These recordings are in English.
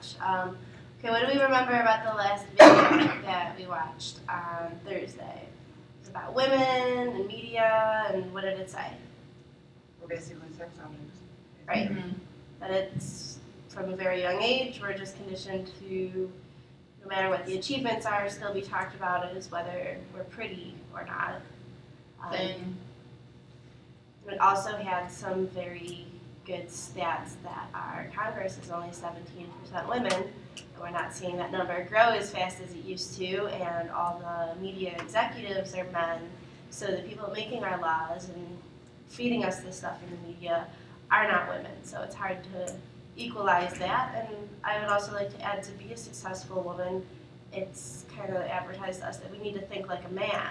much. Okay, what do we remember about the last video that we watched on Thursday? It was about women and media, and what did it say? We're basically sex objects. Right. That it's from a very young age, we're just conditioned to, no matter what the achievements are, still be talked about as whether we're pretty or not. It also had some very good stats that our Congress is only 17% women, and we're not seeing that number grow as fast as it used to, and all the media executives are men, so the people making our laws and feeding us this stuff in the media are not women, so it's hard to equalize that. And I would also like to add, to be a successful woman, it's kind of advertised to us that we need to think like a man.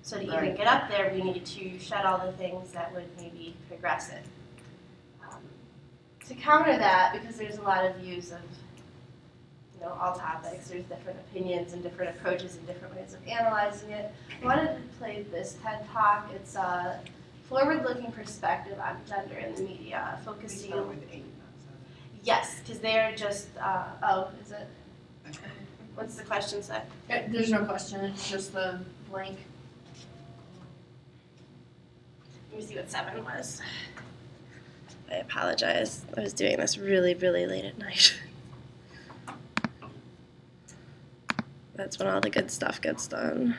So to even get up there, we need to shed all the things that would maybe progress it. To counter that, because there's a lot of views of all topics, there's different opinions and different approaches and different ways of analyzing it, I wanted to play this TED Talk. It's a forward-looking perspective on gender in the media, focusing with 8, not 7. Yes, because they're just, is it? What's the question say? There's no question, it's just the blank. Let me see what 7 was. I apologize. I was doing this really, really late at night. That's when all the good stuff gets done.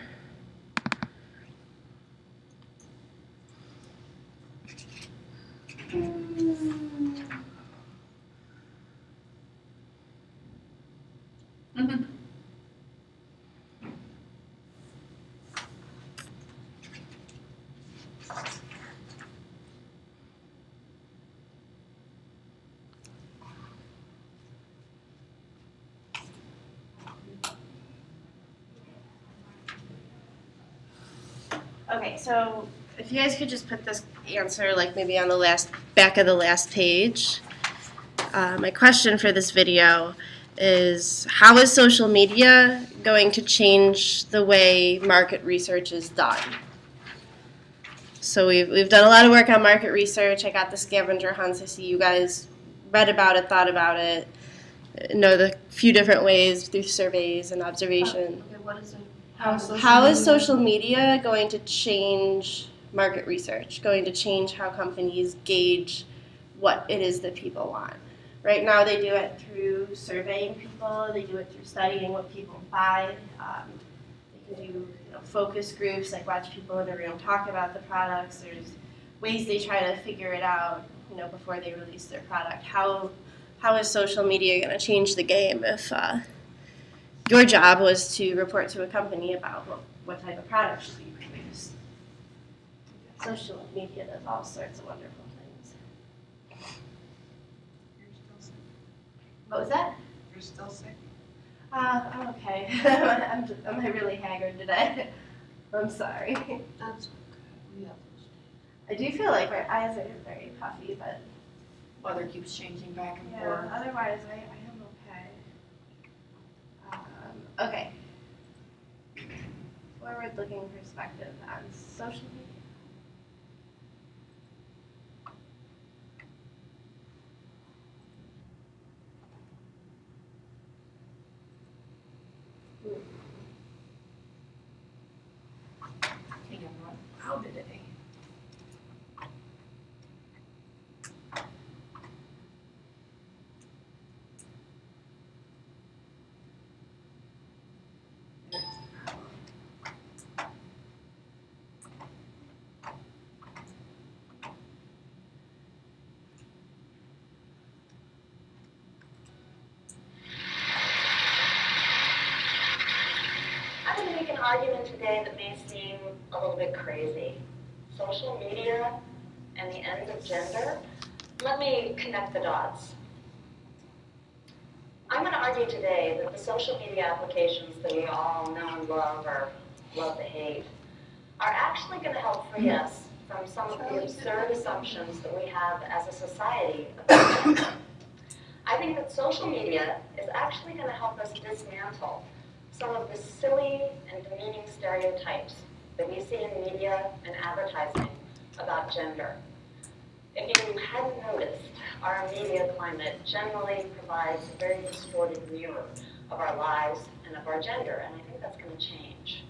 Okay, so if you guys could just put this answer like maybe on the back of the last page. My question for this video is, how is social media going to change the way market research is done? So we've done a lot of work on market research. I got the scavenger hunts. I see you guys read about it, thought about it, know the few different ways through surveys and observation. Okay, what is it? How is social media going to change market research, going to change how companies gauge what it is that people want? Right now they do it through surveying people, they do it through studying what people buy. They can do focus groups, like watch people in a room talk about the products. There's ways they try to figure it out before they release their product. How is social media going to change the game if your job was to report to a company about what type of product should be produced? Social media does all sorts of wonderful things. You're still sick. What was that? You're still sick. I'm okay. Am I really haggard today? I'm sorry. That's okay. We have those. I do feel like my eyes are very puffy, but Weather keeps changing back and yeah, forth. otherwise I am okay. Okay. Forward-looking perspective on social media. Hey, I'm not loud today. I'm going to make an argument today that may seem a little bit crazy. Social media and the end of gender? Let me connect the dots. I'm going to argue today that the social media applications that we all know and love, or love to hate, are actually going to help free us from some of the absurd assumptions that we have as a society about gender. I think that social media is actually going to help us dismantle some of the silly and demeaning stereotypes that we see in media and advertising about gender. If you hadn't noticed, our media climate generally provides a very distorted mirror of our lives and of our gender, and I think that's going to change.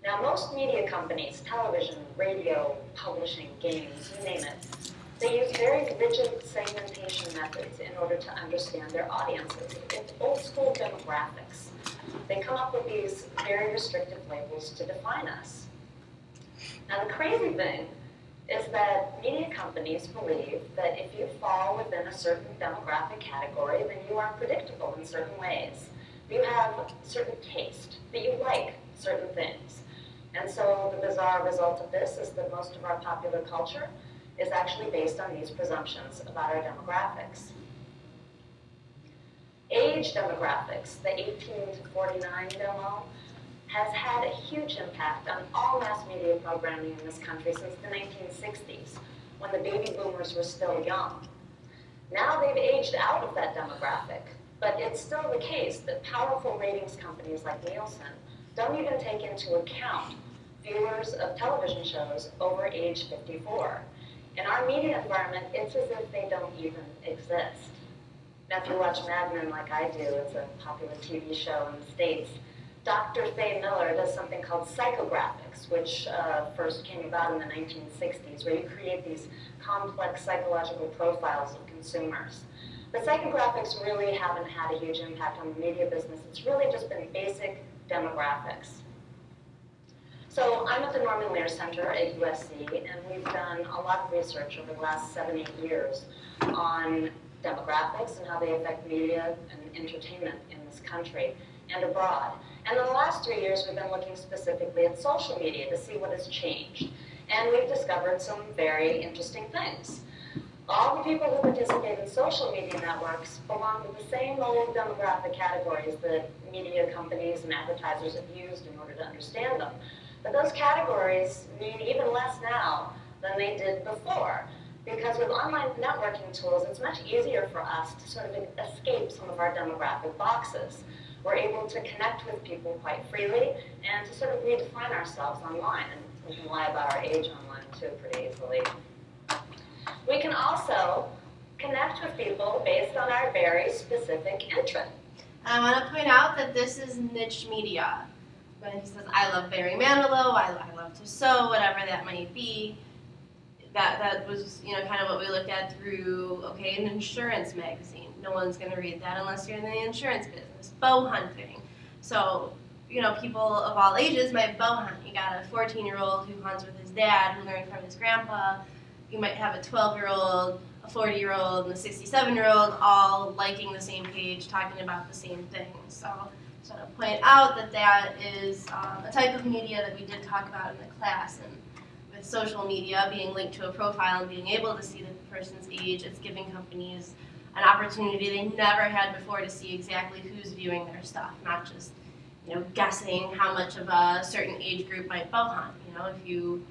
Now, most media companies, television, radio, publishing, games, you name it, they use very rigid segmentation methods in order to understand their audiences. It's old school demographics. They come up with these very restrictive labels to define us. Now, the crazy thing is that media companies believe that if you fall within a certain demographic category, then you are predictable in certain ways. You have certain taste, that you like certain things. And so the bizarre result of this is that most of our popular culture is actually based on these presumptions about our demographics. Age demographics, the 18 to 49 demo, has had a huge impact on all mass media programming in this country since the 1960s, when the baby boomers were still young. Now they've aged out of that demographic, but it's still the case that powerful ratings companies like Nielsen don't even take into account viewers of television shows over age 54. In our media environment, it's as if they don't even exist. Now, if you watch Mad Men like I do, it's a popular TV show in the States, Dr. Faye Miller does something called psychographics, which first came about in the 1960s, where you create these complex psychological profiles of consumers. But psychographics really haven't had a huge impact on the media business. It's really just been basic demographics. So I'm at the Norman Lear Center at USC, and we've done a lot of research over the last 7-8 years on demographics and how they affect media and entertainment in this country and abroad. And in the last 3 years, we've been looking specifically at social media to see what has changed. And we've discovered some very interesting things. All the people who participate in social media networks belong to the same old demographic categories that media companies and advertisers have used in order to understand them. But those categories mean even less now than they did before. Because with online networking tools, it's much easier for us to sort of escape some of our demographic boxes. We're able to connect with people quite freely and to sort of redefine ourselves online. And we can lie about our age online too pretty easily. We can also connect with people based on our very specific interest. I want to point out that this is niche media. When he says, I love Barry Manilow, I love to sew, whatever that might be, that was kind of what we looked at through, okay, an insurance magazine. No one's going to read that unless you're in the insurance business. Bow hunting. So, people of all ages might bow hunt. You got a 14-year-old who hunts with his dad, who learned from his grandpa. You might have a 12-year-old, a 40-year-old, and a 67-year-old all liking the same page, talking about the same things. So I want to point out that is a type of media that we did talk about in the class. And with social media being linked to a profile and being able to see the person's age, it's giving companies an opportunity they never had before to see exactly who's viewing their stuff, not just guessing how much of a certain age group might bow hunt. If you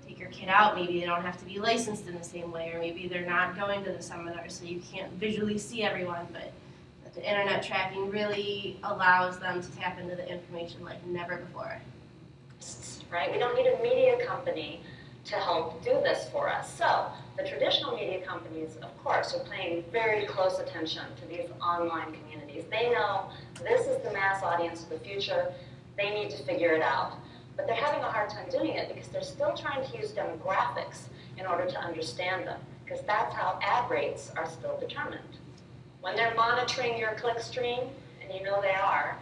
take your kid out, maybe they don't have to be licensed in the same way, or maybe they're not going to the seminar, so you can't visually see everyone, but the internet tracking really allows them to tap into the information like never before. Right? We don't need a media company to help do this for us. So the traditional media companies, of course, are paying very close attention to these online communities. They know this is the mass audience of the future. They need to figure it out. But they're having a hard time doing it because they're still trying to use demographics in order to understand them, because that's how ad rates are still determined. When they're monitoring your click stream, and they are,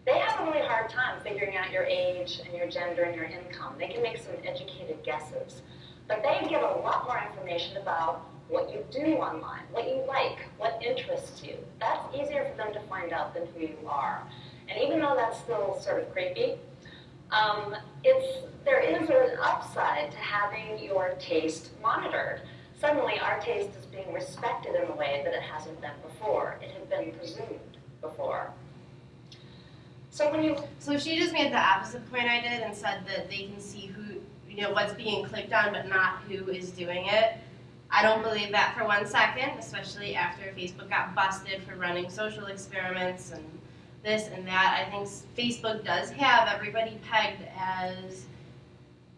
they have a really hard time figuring out your age and your gender and your income. They can make some educated guesses. But they get a lot more information about what you do online, what you like, what interests you. That's easier for them to find out than who you are. And even though that's still sort of creepy, there is an upside to having your taste monitored. Suddenly, our taste is being respected in a way that it hasn't been before. It had been presumed before. So she just made the opposite point I did and said that they can see who, what's being clicked on, but not who is doing it. I don't believe that for 1 second, especially after Facebook got busted for running social experiments and this and that. I think Facebook does have everybody pegged as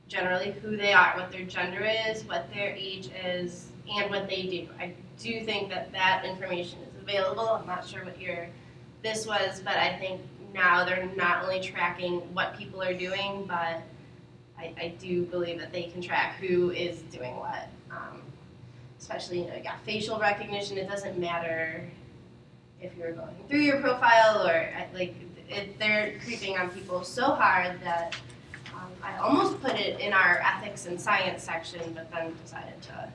generally who they are, what their gender is, what their age is, and what they do. I do think that that information is available. I'm not sure what year this was, but I think now they're not only tracking what people are doing, but I do believe that they can track who is doing what. Especially, you got facial recognition. It doesn't matter if you're going through your profile or they're creeping on people so hard that I almost put it in our ethics and science section, but then decided to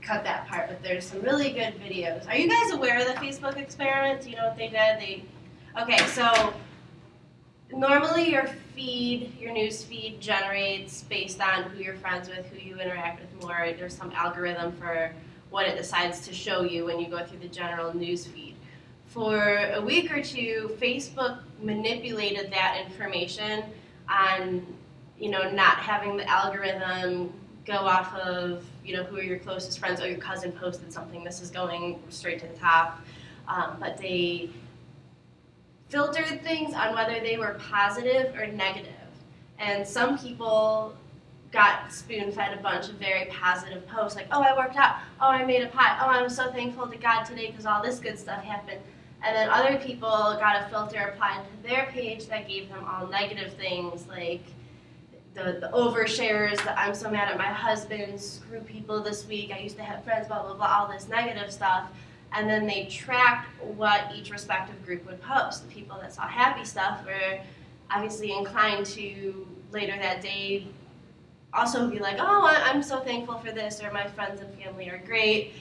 cut that part. But there's some really good videos. Are you guys aware of the Facebook experiment? Do you know what they did? Okay, so normally your news feed generates based on who you're friends with, who you interact with more. There's some algorithm for what it decides to show you when you go through the general news feed. For a week or two, Facebook manipulated that information on, not having the algorithm go off of, who are your closest friends. Oh, your cousin posted something. This is going straight to the top. But they filtered things on whether they were positive or negative. And some people got spoon-fed a bunch of very positive posts, like, oh, I worked out, oh, I made a pie, oh, I'm so thankful to God today because all this good stuff happened. And then other people got a filter applied to their page that gave them all negative things, like the overshares, the I'm so mad at my husband, screw people this week, I used to have friends, blah, blah, blah, all this negative stuff. And then they tracked what each respective group would post. The people that saw happy stuff were obviously inclined to later that day also be like, oh, I'm so thankful for this, or my friends and family are great.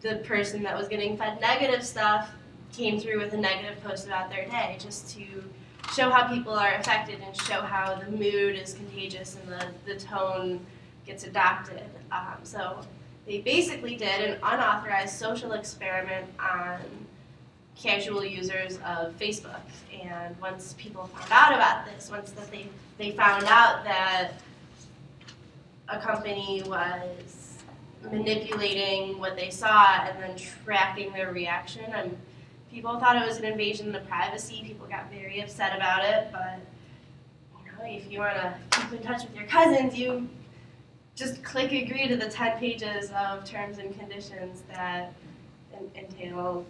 The person that was getting fed negative stuff came through with a negative post about their day, just to show how people are affected and show how the mood is contagious and the tone gets adopted. So they basically did an unauthorized social experiment on casual users of Facebook. And once people found out about this, once that they found out that a company was manipulating what they saw and then tracking their reaction, and people thought it was an invasion of privacy. People got very upset about it, but if you want to keep in touch with your cousins, you just click agree to the 10 pages of terms and conditions that entail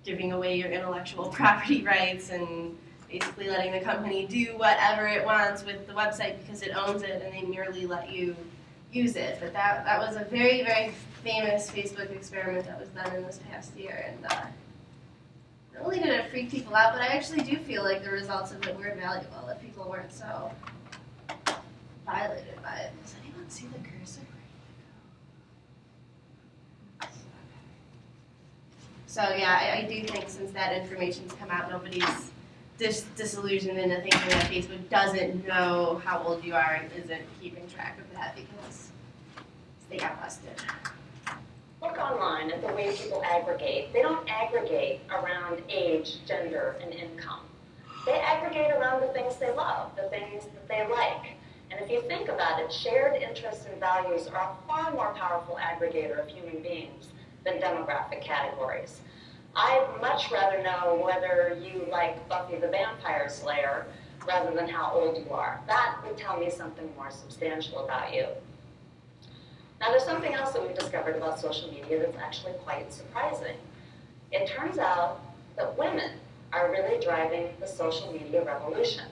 giving away your intellectual property rights and basically letting the company do whatever it wants with the website because it owns it and they merely let you use it. But that was a very, very famous Facebook experiment that was done in this past year. And not only did it freak people out, but I actually do feel like the results of it were valuable, that people weren't so violated by it. Does anyone see the cursor? So yeah, I do think since that information's come out, nobody's disillusioned into thinking that Facebook doesn't know how old you are and isn't keeping track of that because they got busted. Look online at the way people aggregate. They don't aggregate around age, gender, and income. They aggregate around the things they love, the things that they like. And if you think about it, shared interests and values are a far more powerful aggregator of human beings than demographic categories. I'd much rather know whether you like Buffy the Vampire Slayer rather than how old you are. That would tell me something more substantial about you. Now, there's something else that we've discovered about social media that's actually quite surprising. It turns out that women are really driving the social media revolution.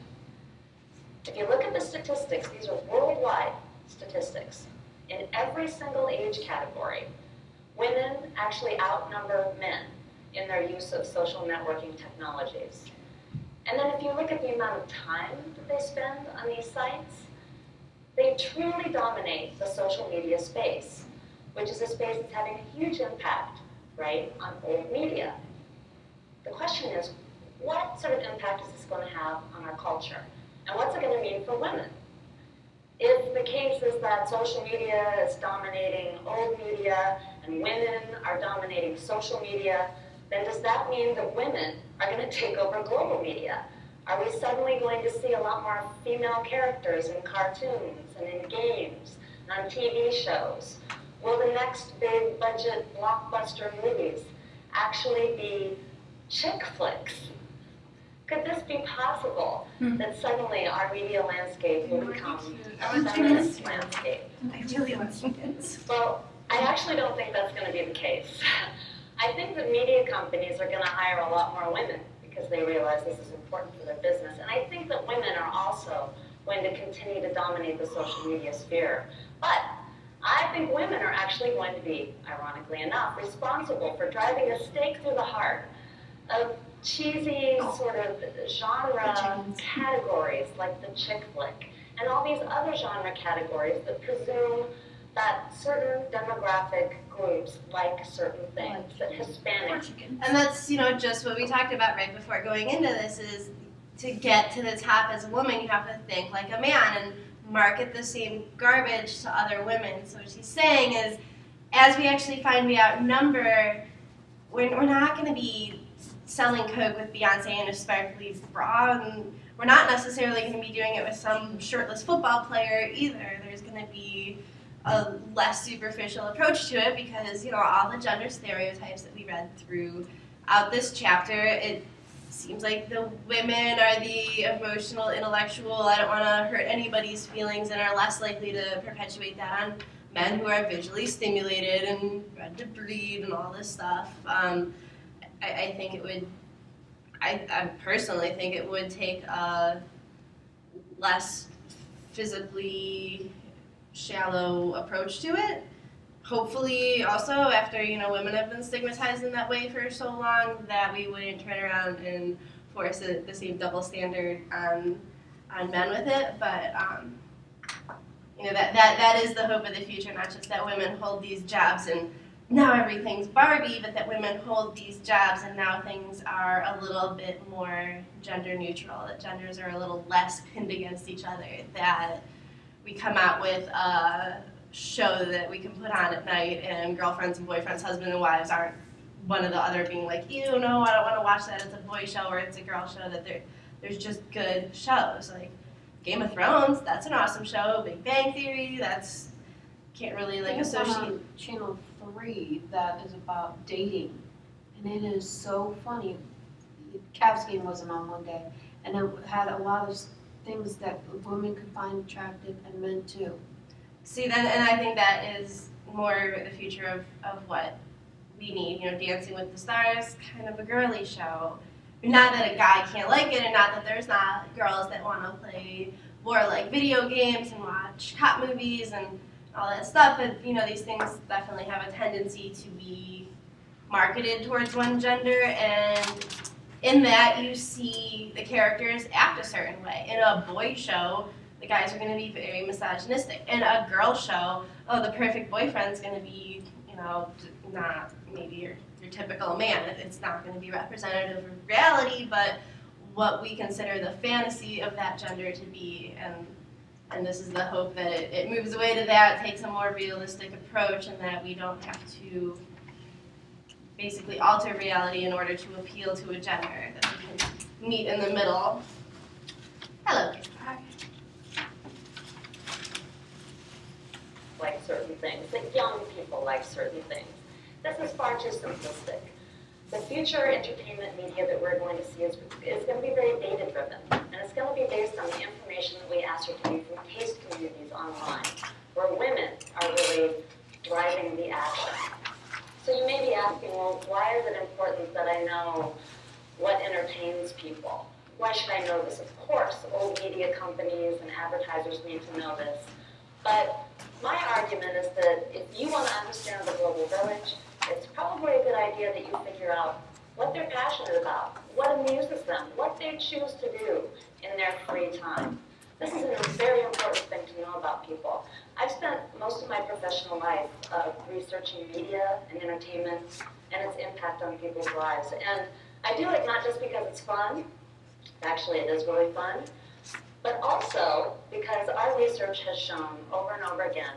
If you look at the statistics, these are worldwide statistics. In every single age category, women actually outnumber men in their use of social networking technologies. And then if you look at the amount of time that they spend on these sites, they truly dominate the social media space, which is a space that's having a huge impact, right, on old media. The question is, what sort of impact is this going to have on our culture? And what's it going to mean for women? If the case is that social media is dominating old media and women are dominating social media, then does that mean that women are going to take over global media? Are we suddenly going to see a lot more female characters in cartoons and in games and on TV shows? Will the next big budget blockbuster movies actually be chick flicks? Could this be possible, that suddenly our media landscape will become a feminist landscape? I really want students. Well, I actually don't think that's going to be the case. I think that media companies are going to hire a lot more women because they realize this is important for their business. And I think that women are also going to continue to dominate the social media sphere. But I think women are actually going to be, ironically enough, responsible for driving a stake through the heart of cheesy sort of genre categories like the chick flick and all these other genre categories that presume that certain demographic groups like certain things, that Hispanic. And that's, just what we talked about right before going into this is to get to the top as a woman, you have to think like a man and market the same garbage to other women. So what she's saying is, as we actually find we outnumber, we're not going to be selling Coke with Beyonce in a sparkly bra, and we're not necessarily going to be doing it with some shirtless football player either. There's going to be a less superficial approach to it because, all the gender stereotypes that we read throughout this chapter, it seems like the women are the emotional, intellectual, I don't want to hurt anybody's feelings, and are less likely to perpetuate that on men who are visually stimulated and bred to breed and all this stuff. I think it would, I personally think it would take a less physically shallow approach to it. Hopefully also after, women have been stigmatized in that way for so long that we wouldn't turn around and force the same double standard on men with it. But, that is the hope of the future, not just that women hold these jobs and now everything's Barbie, but that women hold these jobs and now things are a little bit more gender neutral, that genders are a little less pinned against each other, that we come out with a show that we can put on at night and girlfriends and boyfriends, husband and wives aren't one or the other being like, ew, no, I don't want to watch that, it's a boy show or it's a girl show, that there's just good shows. Like Game of Thrones, that's an awesome show. Big Bang Theory, that's, can't really associate. On Channel 3 that is about dating, and it is so funny. Cavs game wasn't on one day, and it had a lot of things that women could find attractive and men too. See, then, and I think that is more the future of what we need. Dancing with the Stars, kind of a girly show. Not that a guy can't like it, and not that there's not girls that want to play more like video games and watch cop movies and all that stuff, but these things definitely have a tendency to be marketed towards one gender, and in that you see the characters act a certain way. In a boy show, the guys are going to be very misogynistic. In a girl show, the perfect boyfriend's going to be, not maybe your typical man. It's not going to be representative of reality, but what we consider the fantasy of that gender to be, and this is the hope that it moves away to that, takes a more realistic approach, and that we don't have to basically alter reality in order to appeal to a gender, that we can meet in the middle. Hello. Hi. Like certain things, that young people like certain things. This is far too simplistic. The future entertainment media that we're going to see is going to be very data-driven, and it's going to be based on the information that we ascertain from taste communities online, where women are really driving the action. So you may be asking, well, why is it important that I know what entertains people? Why should I know this? Of course, old media companies and advertisers need to know this. But my argument is that if you want to understand the global village, it's probably a good idea that you figure out what they're passionate about, what amuses them, what they choose to do in their free time. This is a very important thing to know about people. I've spent most of my professional life researching media and entertainment and its impact on people's lives. And I do it not just because it's fun, actually it is really fun, but also because our research has shown over and over again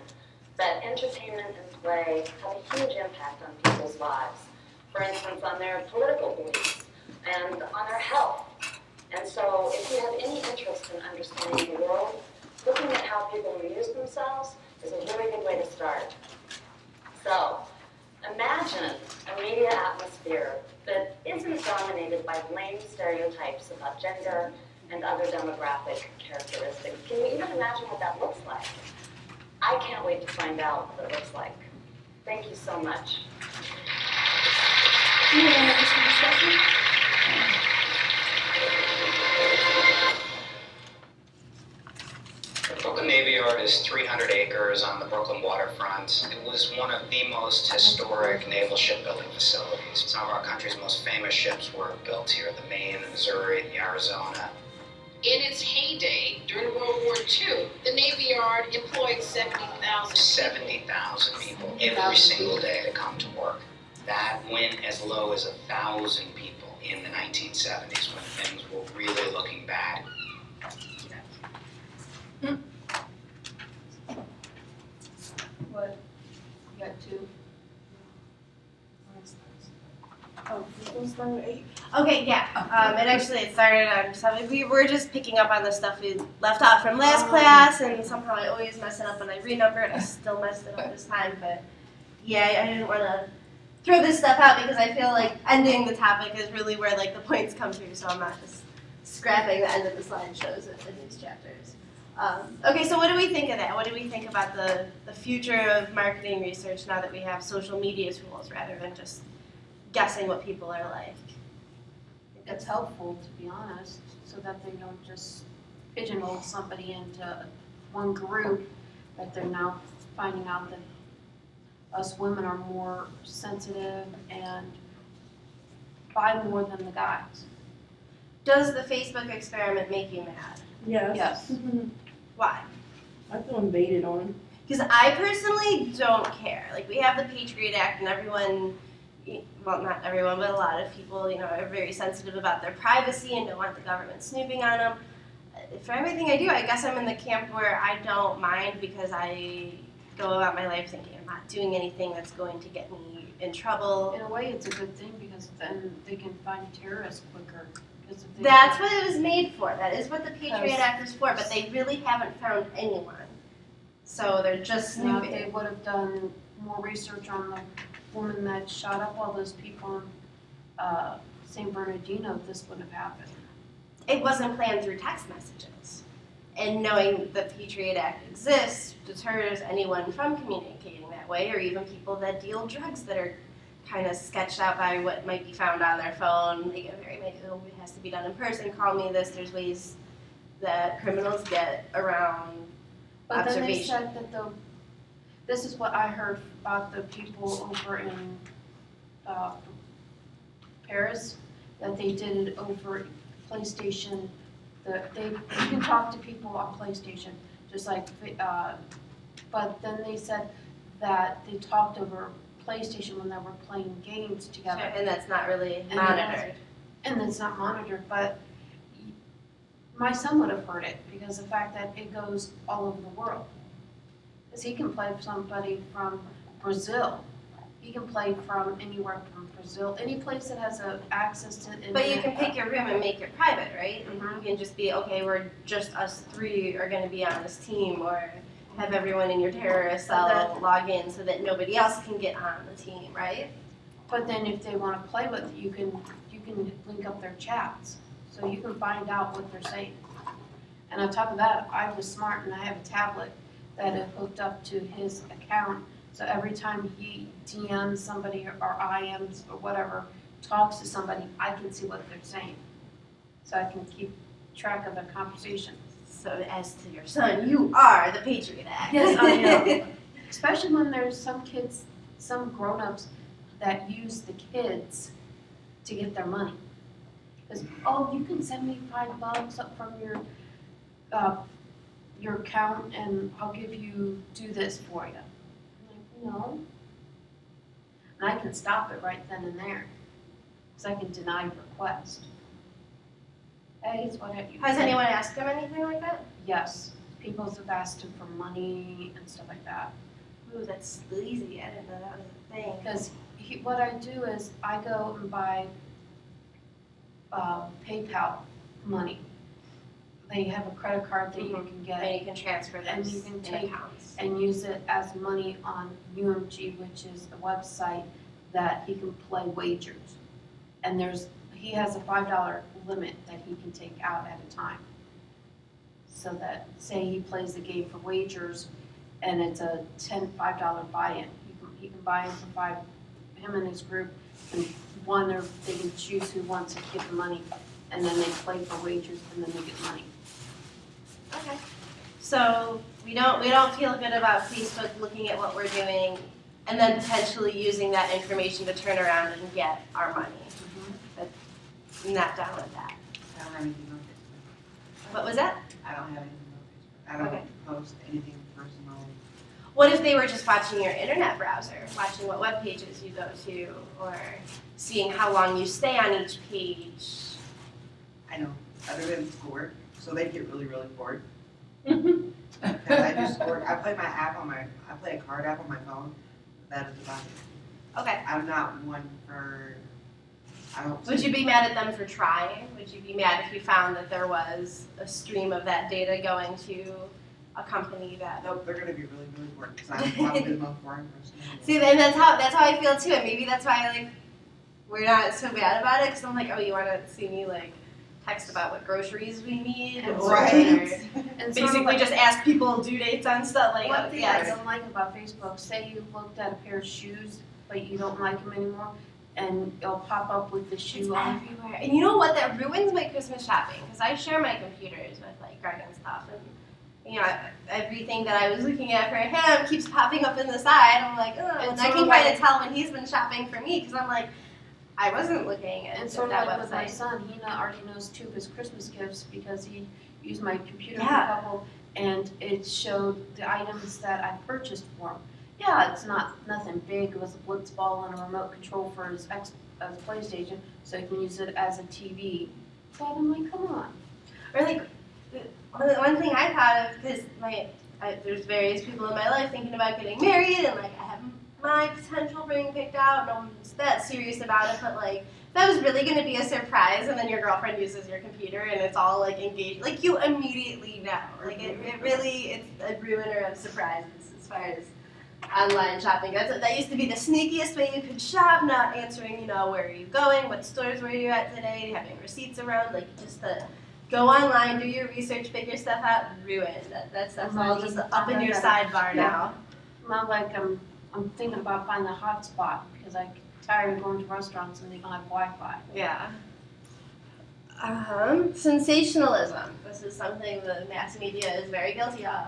that entertainment and play have a huge impact on people's lives. For instance, on their political beliefs and on their health. And so if you have any interest in understanding the world, looking at how people amuse themselves is a really good way to start. So imagine a media atmosphere that isn't dominated by lame stereotypes about gender and other demographic characteristics. Can you even imagine what that looks like? I can't wait to find out what it looks like. Thank you so much. Any other members for discussion? The Brooklyn Navy Yard is 300 acres on the Brooklyn waterfront. It was one of the most historic naval shipbuilding facilities. Some of our country's most famous ships were built here, the Maine, the Missouri, the Arizona. In its heyday, during World War II, the Navy Yard employed 70,000. 70,000 people every single day to come to work. That went as low as 1,000 people in the 1970s when things were really looking bad. What? You got two? Okay, yeah. And actually, it started on something. We were just picking up on the stuff we left off from last class, and somehow I always mess it up when I renumber it. I still messed it up this time, but yeah, I didn't want to throw this stuff out because I feel like ending the topic is really where like the points come through, so I'm not just scrapping the end of the slide shows it in these chapters. Okay, so what do we think of that? What do we think about the future of marketing research now that we have social media tools rather than just guessing what people are like? It's helpful, to be honest, so that they don't just pigeonhole somebody into one group, that they're now finding out that us women are more sensitive and buy more than the guys. Does the Facebook experiment make you mad? Yes. Why? I feel invaded on. Because I personally don't care. Like, we have the Patriot Act, and everyone, well, not everyone, but a lot of people, you know, are very sensitive about their privacy and don't want the government snooping on them. For everything I do, I guess I'm in the camp where I don't mind because I go about my life thinking I'm not doing anything that's going to get me in trouble. In a way, it's a good thing because then they can find terrorists quicker. Because if they That's what it was made for. That is what the Patriot Because- Act is for, but they really haven't found anyone. So they're just Now, if snooping. they would have done more research on the woman that shot up all those people in San Bernardino, this wouldn't have happened. It wasn't planned through text messages. And knowing the Patriot Act exists deters anyone from communicating that way, or even people that deal drugs that are kind of sketched out by what might be found on their phone. They get very, oh, it has to be done in person, call me this. There's ways that criminals get around But then they observation. said that this is what I heard about the people over in Paris, that they did it over PlayStation. You can talk to people on PlayStation, just like, but then they said that they talked over PlayStation when they were playing games together. And that's not really And monitored. And it's not monitored, but my son would have heard it because of the fact that it goes all over the world. Because he can play with somebody from Brazil. He can play from anywhere from Brazil, any place that has access to internet. But you can pick your room and make it private, right? Mhm. You can just be, okay, we're just us three are going to be on this team, or have everyone in your terrorist cell log in so that nobody else can get on the team, right? But then if they want to play with you can link up their chats, so you can find out what they're saying. And on top of that, I was smart and I have a tablet that is hooked up to his account. So every time he DMs somebody or IMs or whatever, talks to somebody, I can see what they're saying. So I can keep track of their conversation. So as to your son, you are the Patriot Act. Yes, I know. Especially when there's some kids, some grown-ups that use the kids to get their money. Because, oh, you can send me $5 up from your account and I'll do this for you. I'm like, no. And I can stop it right then and there. Because I can deny your request. Hey, it's what have you. Has anyone asked him anything like that? Yes. People have asked him for money and stuff like that. Ooh, that's sleazy. I didn't know that was a thing. Because what I do is I go and buy PayPal money. They have a credit card that you can get And you can transfer And those you can in take- accounts. and use it as money on UMG, which is the website that he can play wagers. And he has a $5 limit that he can take out at a time. So that, say he plays the game for wagers and it's a $5 buy-in, he he can buy into 5, him and his group, and they can choose who wants to get the money, and then they play for wagers, and then they get money. Okay. So we don't feel good about Facebook looking at what we're doing and then potentially using that information to turn around and get our money. But not down with that. I don't have anything on Facebook. What was that? I don't have anything on Facebook. I don't Okay. post anything personal. What if they were just watching your internet browser, watching what web pages you go to, or seeing how long you stay on each page? I know, other than schoolwork, so they get really, really bored. Because I do schoolwork. I play I play a card app on my phone. That is about it. Okay. I'm not one for, I don't. Would you be mad at them for trying? Would you be mad if you found that there was a stream of that data going to a company that? Nope, they're gonna be really, really bored, because I'm probably the most boring person. in the See, world. and that's how I feel too. And maybe that's why like we're not so bad about it. Because I'm like, oh, you want to see me like text about what groceries we need, And or Right. And basically just ask people due dates on stuff like one thing yeah. I don't like about Facebook, say you looked at a pair of shoes, but you don't like them anymore, and it'll pop up with the It's shoe on. everywhere. And you know what? That ruins my Christmas shopping because I share my computers with like garden stuff and you know everything that I was looking at for him keeps popping up in the side. I'm like, oh, and It's I sort can of kind like- of tell when he's been shopping for me because I'm like, I wasn't looking at And sort of that like with my website. son, he already knows 2 of his Christmas gifts because he used my computer for Yeah. a couple, and it showed the items that I purchased for him. Yeah, it's nothing big. It was a blitz ball and a remote control for his PlayStation, so he can use it as a TV. But I'm like, come on. Or like one thing I thought of because there's various people in my life thinking about getting married and like I have my potential ring picked out. No one's that serious about it, but like that was really going to be a surprise, and then your girlfriend uses your computer and it's all like engaged. Like you immediately know. Like it really it's a ruiner of surprises as far as online shopping. That used to be the sneakiest way you could shop, not answering, you know, where are you going, what stores were you at today, having receipts around, like just to go online, do your research, figure stuff out, ruined. That stuff's all just up in your sidebar now. Not like I'm thinking about finding a hotspot because I'm tired of going to restaurants and they don't have Wi-Fi. Yeah. Sensationalism. This is something the mass media is very guilty of,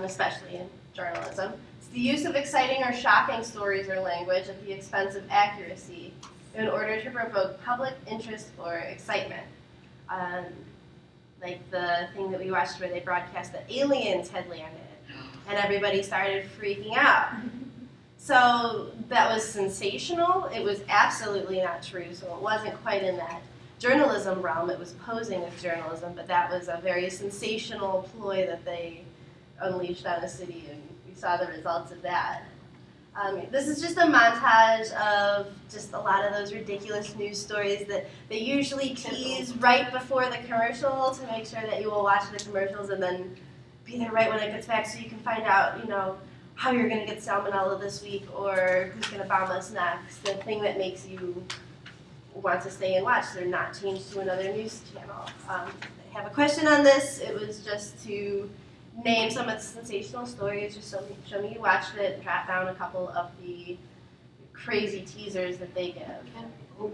especially in journalism. It's the use of exciting or shocking stories or language at the expense of accuracy in order to provoke public interest or excitement. Like the thing that we watched where they broadcast that aliens had landed and everybody started freaking out. So that was sensational. It was absolutely not true, so it wasn't quite in that journalism realm. It was posing as journalism, but that was a very sensational ploy that they unleashed on a city, and we saw the results of that. This is just a montage of just a lot of those ridiculous news stories that they usually tease right before the commercial to make sure that you will watch the commercials and then be there right when it gets back so you can find out, you know, how you're going to get salmonella this week or who's going to bomb us next. The thing that makes you want to stay and watch. They're not changed to another news channel. I have a question on this. It was just to name some of the sensational stories, just show me you watched it, and jot down a couple of the crazy teasers that they give.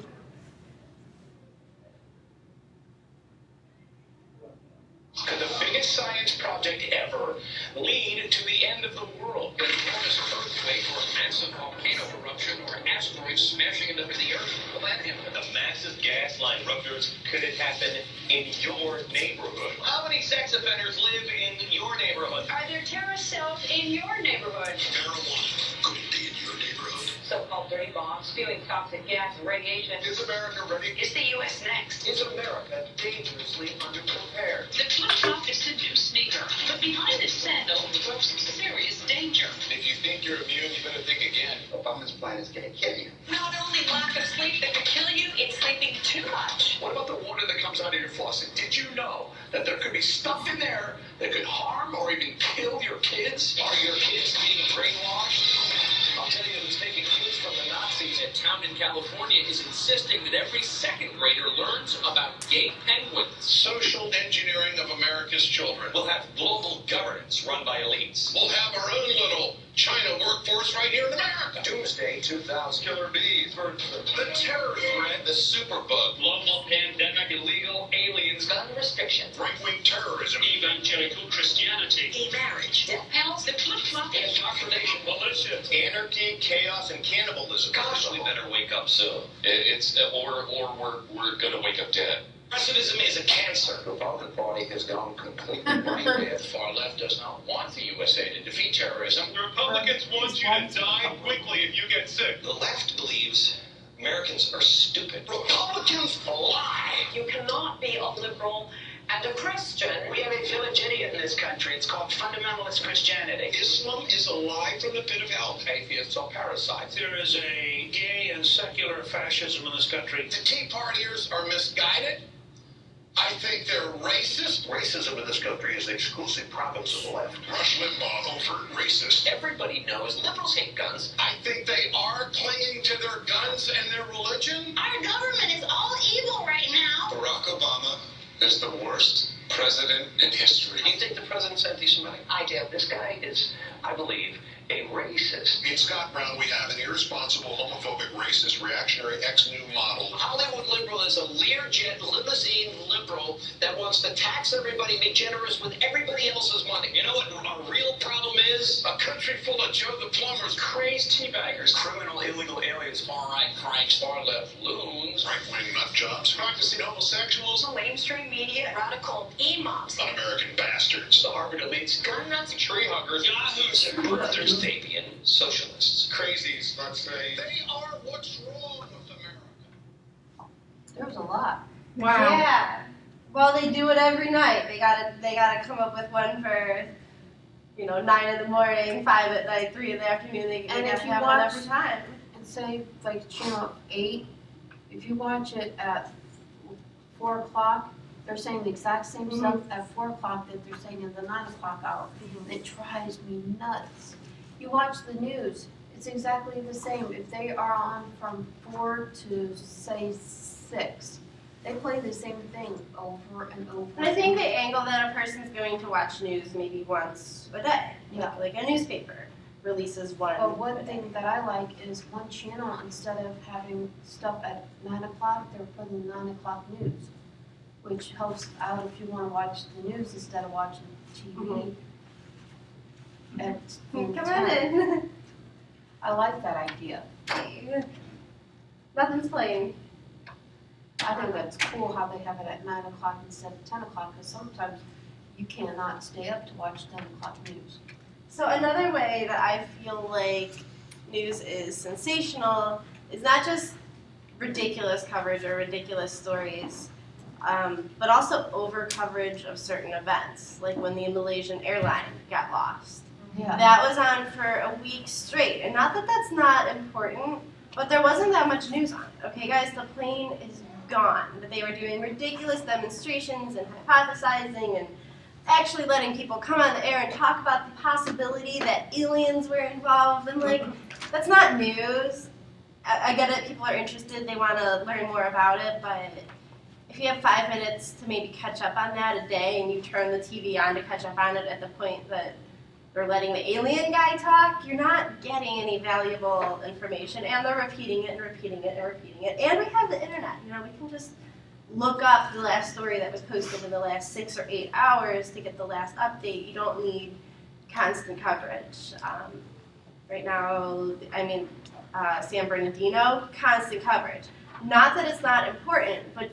Could the biggest science project ever lead to the end of the world? An enormous earthquake or massive volcano eruption or asteroid smashing into the earth? Will that happen? A massive gas line ruptures. Could it happen in your neighborhood? How many sex offenders live in your neighborhood? Are there terrorist cells in your neighborhood? Marijuana. Could it be in your neighborhood? So-called dirty bombs, spewing toxic gas and radiation. Is America ready? Is the U.S. next? Is America dangerously underprepared? The flip-flop is seduce neither, but behind this sandal lurks serious danger. If you think you're immune, you better think again. Obama's plan is gonna kill you. Not only lack of sleep that could kill you, it's sleeping too much. What about the water that comes out of your faucet? Did you know that there could be stuff in there that could harm or even kill your kids? Are your kids being brainwashed? I'll tell you who's taking cues from the Nazis. A town in California is insisting that every second grader learns about gay penguins. Social engineering of America's children. We'll have global governance run by elites. We'll have our own little China workforce right here in America. Do 2000. Killer bees, the terror threat, the superbug, global pandemic, illegal aliens, gun restrictions, Right-wing terrorism. evangelical Christianity, Gay marriage. Death panels. The flip-flop. indoctrination, militia. Anarchy, chaos, and cannibalism. Gosh, we better wake up soon. It's or we're gonna wake up dead. Progressivism is a cancer. The Republican Party has gone completely brain dead. The far left does not want the USA to defeat terrorism. The Republicans want you to die quickly if you get sick. The left believes Americans are stupid. Republicans lie. You cannot be a liberal and a Christian. We have a village idiot in this country. It's called fundamentalist Christianity. Islam is a lie from the pit of hell. Atheists are parasites. There is a gay and secular fascism in this country. The Tea Partiers are misguided. I think they're racist. Racism in this country is the exclusive province of the left. Rush Limbaugh, overt racist. Everybody knows liberals hate guns. I think they are clinging to their guns and their religion. Our government is all evil right now. Barack Obama is the worst president in history. Do you think the president's anti-Semitic? I do. This guy is, I believe, a racist. In Scott Brown, we have an irresponsible, homophobic, racist, reactionary, ex-new model. Hollywood liberal is a Learjet limousine liberal that wants to tax everybody, be generous with everybody else's money. You know what our real problem is? A country full of Joe the Plumbers, crazed teabaggers, Criminal, illegal aliens, far-right cranks, far-left loons. Right-wing nut jobs, practicing homosexuals, Mainstream media, radical imams. un-American bastards. The Harvard elites, Gun nuts. tree huggers, yahoos, and brothers, Fabian socialists. Crazies, let's say. They are what's wrong with America. There's a lot. Wow. Yeah. Well, they do it every night. They gotta come up with one for, 9 in the morning, 5 at night, 3 in the afternoon. They And gotta if you have one watch- every time. And say, like Channel 8, if you watch it at 4 o'clock, they're saying the exact same stuff at 4 o'clock that they're saying in the 9 o'clock hour. And it drives me nuts. You watch the news, it's exactly the same. If they are on from 4 to, say, 6, they play the same thing over and over. And I think the angle that a person's going to watch news maybe once a day. Yeah. Like a newspaper releases one. But one thing that I like is one channel, instead of having stuff at 9 o'clock, they're putting 9 o'clock news, which helps out if you want to watch the news instead of watching TV. At Come 10. on in. I like that idea. Nothing's playing. I think that's cool how they have it at 9 o'clock instead of 10 o'clock, because sometimes you cannot stay up to watch 10 o'clock news. So another way that I feel like news is sensational is not just ridiculous coverage or ridiculous stories, but also over coverage of certain events, like when the Malaysian airline got lost. Yeah. That was on for a week straight, and not that that's not important, but there wasn't that much news on it. Okay, guys, the plane is gone. But they were doing ridiculous demonstrations and hypothesizing and actually letting people come on the air and talk about the possibility that aliens were involved, and that's not news. I get it, people are interested, they want to learn more about it, but if you have 5 minutes to maybe catch up on that a day and you turn the TV on to catch up on it at the point that they're letting the alien guy talk, you're not getting any valuable information, and they're repeating it and repeating it and repeating it. And we have the internet, we can just look up the last story that was posted in the last 6 or 8 hours to get the last update. You don't need constant coverage. Right now, San Bernardino, constant coverage. Not that it's not important, but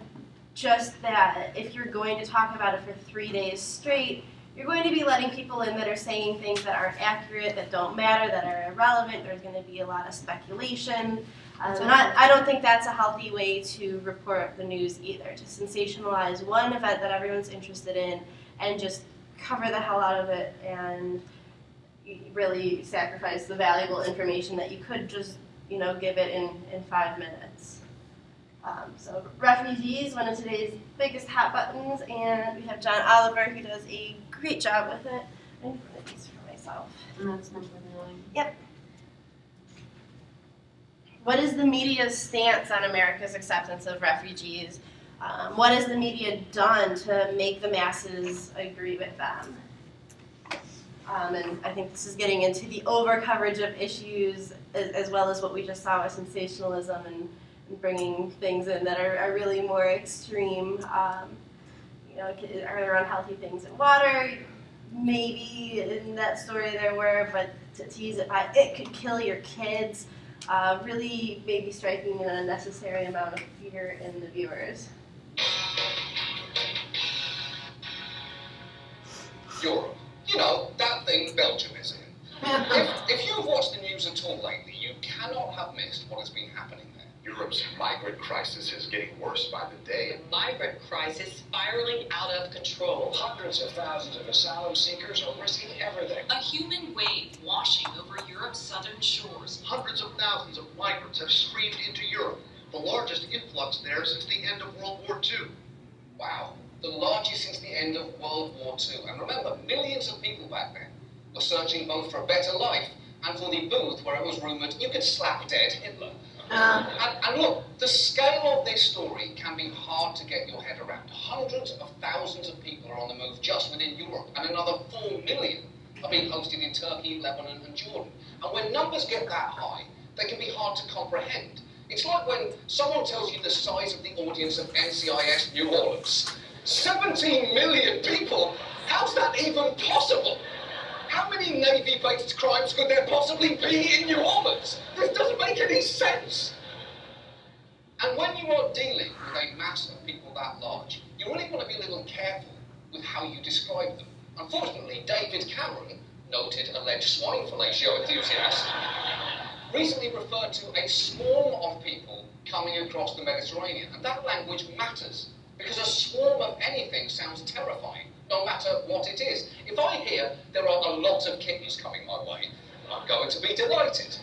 just that if you're going to talk about it for 3 days straight, you're going to be letting people in that are saying things that aren't accurate, that don't matter, that are irrelevant. There's going to be a lot of speculation. And I don't think that's a healthy way to report the news either, to sensationalize one event that everyone's interested in and just cover the hell out of it and really sacrifice the valuable information that you could just, give it in 5 minutes. So refugees, one of today's biggest hot buttons, and we have John Oliver who does a great job with it. I need one of these for myself. And that's number 9. Yep. What is the media's stance on America's acceptance of refugees? What has the media done to make the masses agree with them? And I think this is getting into the over-coverage of issues as well as what we just saw with sensationalism and bringing things in that are really more extreme. You know, are there unhealthy things in water? Maybe in that story there were, but to use it by it could kill your kids, really maybe striking an unnecessary amount of fear in the viewers. Europe. You know, that thing Belgium is in. If you've watched the news at all lately, you cannot have missed what has been happening there. Europe's migrant crisis is getting worse by the day. The migrant crisis spiraling out of control. Hundreds of thousands of asylum seekers are risking everything. A human wave washing over Europe's southern shores. Hundreds of thousands of migrants have streamed into Europe, the largest influx there since the end of World War II. Wow. The largest since the end of World War II. And remember, millions of people back then were searching both for a better life and for the booth where it was rumoured you could slap dead Hitler. And look, the scale of this story can be hard to get your head around. Hundreds of thousands of people are on the move just within Europe, and another 4 million are being hosted in Turkey, Lebanon and Jordan. And when numbers get that high, they can be hard to comprehend. It's like when someone tells you the size of the audience of NCIS New Orleans. 17 million people? How's that even possible? How many Navy-based crimes could there possibly be in New Orleans? This doesn't make any sense. And when you are dealing with a mass of people that large, you really want to be a little careful with how you describe them. Unfortunately, David Cameron, noted alleged swine fellatio enthusiast, recently referred to a swarm of people coming across the Mediterranean. And that language matters, because a swarm of anything sounds terrifying, no matter what it is. If I hear there are a lot of kittens coming my way, I'm going to be delighted.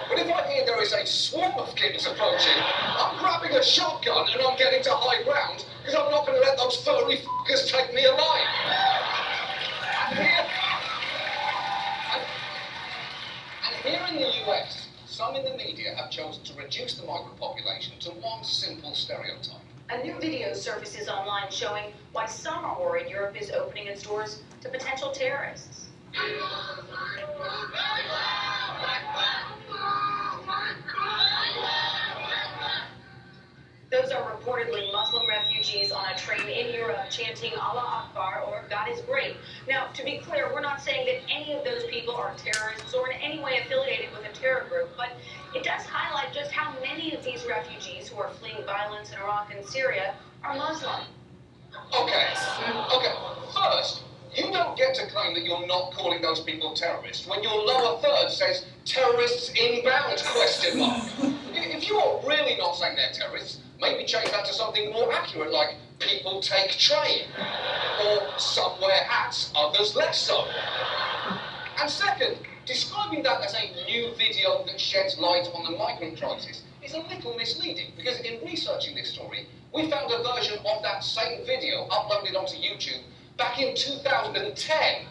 But if I hear there is a swarm of kittens approaching, I'm grabbing a shotgun and I'm getting to high ground, because I'm not going to let those furry f***ers take me alive. And here in the US, some in the media have chosen to reduce the migrant population to one simple stereotype. A new video surfaces online showing why some are worried Europe is opening its doors to potential terrorists. Those are reportedly Muslim refugees on a train in Europe chanting Allah Akbar or God is great. Now, to be clear, we're not saying that any of those people are terrorists or in any way affiliated with a terror group, but it does highlight just how many of these refugees who are fleeing violence in Iraq and Syria are Muslim. Okay. First, you don't get to claim that you're not calling those people terrorists when your lower third says terrorists inbound, question mark. If you are really not saying they're terrorists, maybe change that to something more accurate like people take train, or some wear hats, others less so. And second, describing that as a new video that sheds light on the migrant crisis is a little misleading, because in researching this story, we found a version of that same video uploaded onto YouTube back in 2010,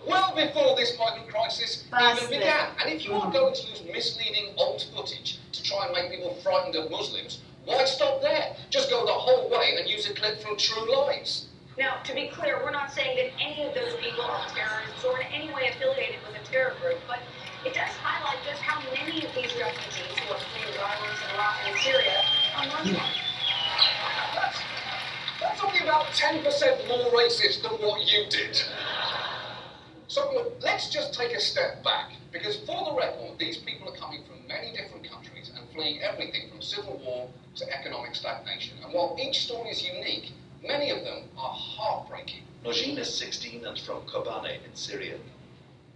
well before this migrant crisis even began. And if you are going to use misleading old footage to try and make people frightened of Muslims, why stop there? Just go the whole way and use a clip from True Lies. Now, to be clear, we're not saying that any of those people are terrorists or in any way affiliated with a terror group, but it does highlight just how many of these refugees who are fleeing violence in Iraq and Syria are Muslim. That's only about 10% more racist than what you did. So look, let's just take a step back, because for the record, these people are coming from many different countries and fleeing everything from civil war to economic stagnation. And while each story is unique, many of them are heartbreaking. Nojin is 16 and from Kobane in Syria.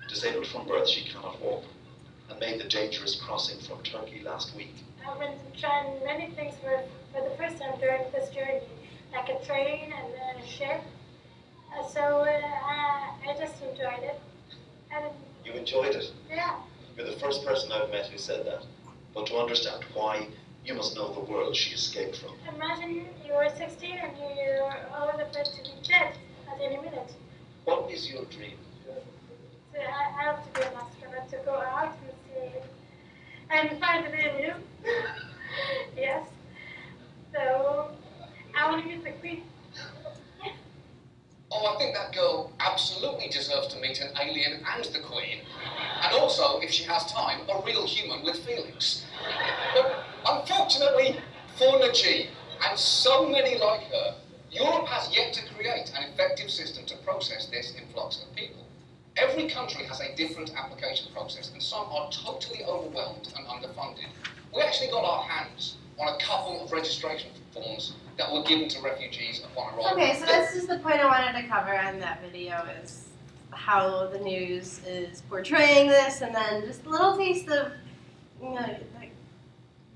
Disabled from birth, she cannot walk, and made the dangerous crossing from Turkey last week. I've been trying many things for the first time during this journey, like a train and a ship. So I just enjoyed it. You enjoyed it? Yeah. You're the first person I've met who said that. But to understand why, you must know the world she escaped from. Imagine you were 16 and you're all afraid to be dead at any minute. What is your dream? So I have to be an astronaut to go out and see and find an alien. Yes. So I want to meet the Queen. Oh, I think that girl absolutely deserves to meet an alien and the Queen. And also, if she has time, a real human with feelings. But unfortunately for Najib, and so many like her, Europe has yet to create an effective system to process this influx of people. Every country has a different application process, and some are totally overwhelmed and underfunded. We actually got our hands on a couple of registration forms that were given to refugees upon arrival. Okay, so that's just the point I wanted to cover on that video, is how the news is portraying this, and then just a little taste of, like,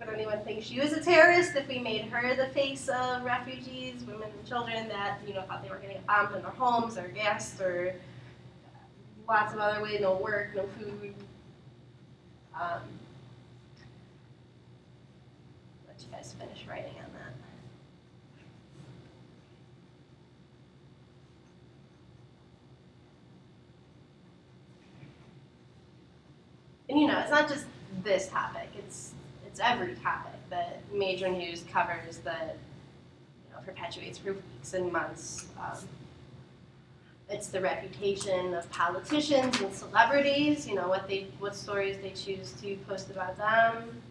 would anyone think she was a terrorist if we made her the face of refugees, women and children that, thought they were going to get bombed in their homes or gassed or lots of other ways, no work, no food. Let you guys finish writing on that. And it's not just this topic, it's every topic that major news covers that perpetuates for weeks and months. It's the reputation of politicians and celebrities, what stories they choose to post about them.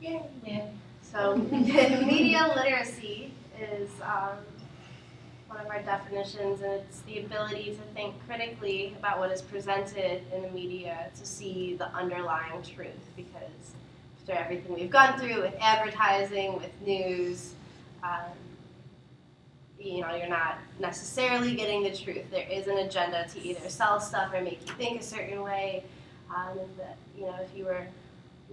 Yeah. So media literacy is one of our definitions, and it's the ability to think critically about what is presented in the media to see the underlying truth, because after everything we've gone through with advertising, with news, you're not necessarily getting the truth. There is an agenda to either sell stuff or make you think a certain way, and that, if you were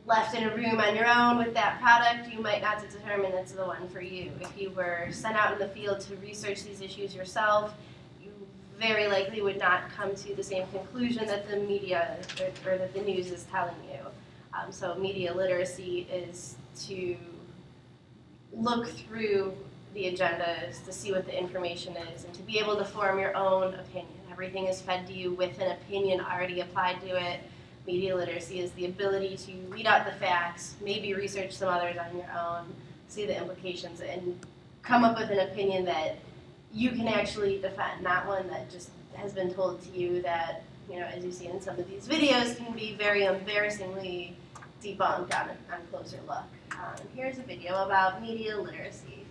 left in a room on your own with that product, you might not determine it's the one for you. If you were sent out in the field to research these issues yourself, you very likely would not come to the same conclusion that the media or that the news is telling you. So media literacy is to look through the agendas to see what the information is and to be able to form your own opinion. Everything is fed to you with an opinion already applied to it. Media literacy is the ability to read out the facts, maybe research some others on your own, see the implications, and come up with an opinion that you can actually defend, not one that just has been told to you that, as you see in some of these videos, can be very embarrassingly debunked on closer look. Here's a video about media literacy.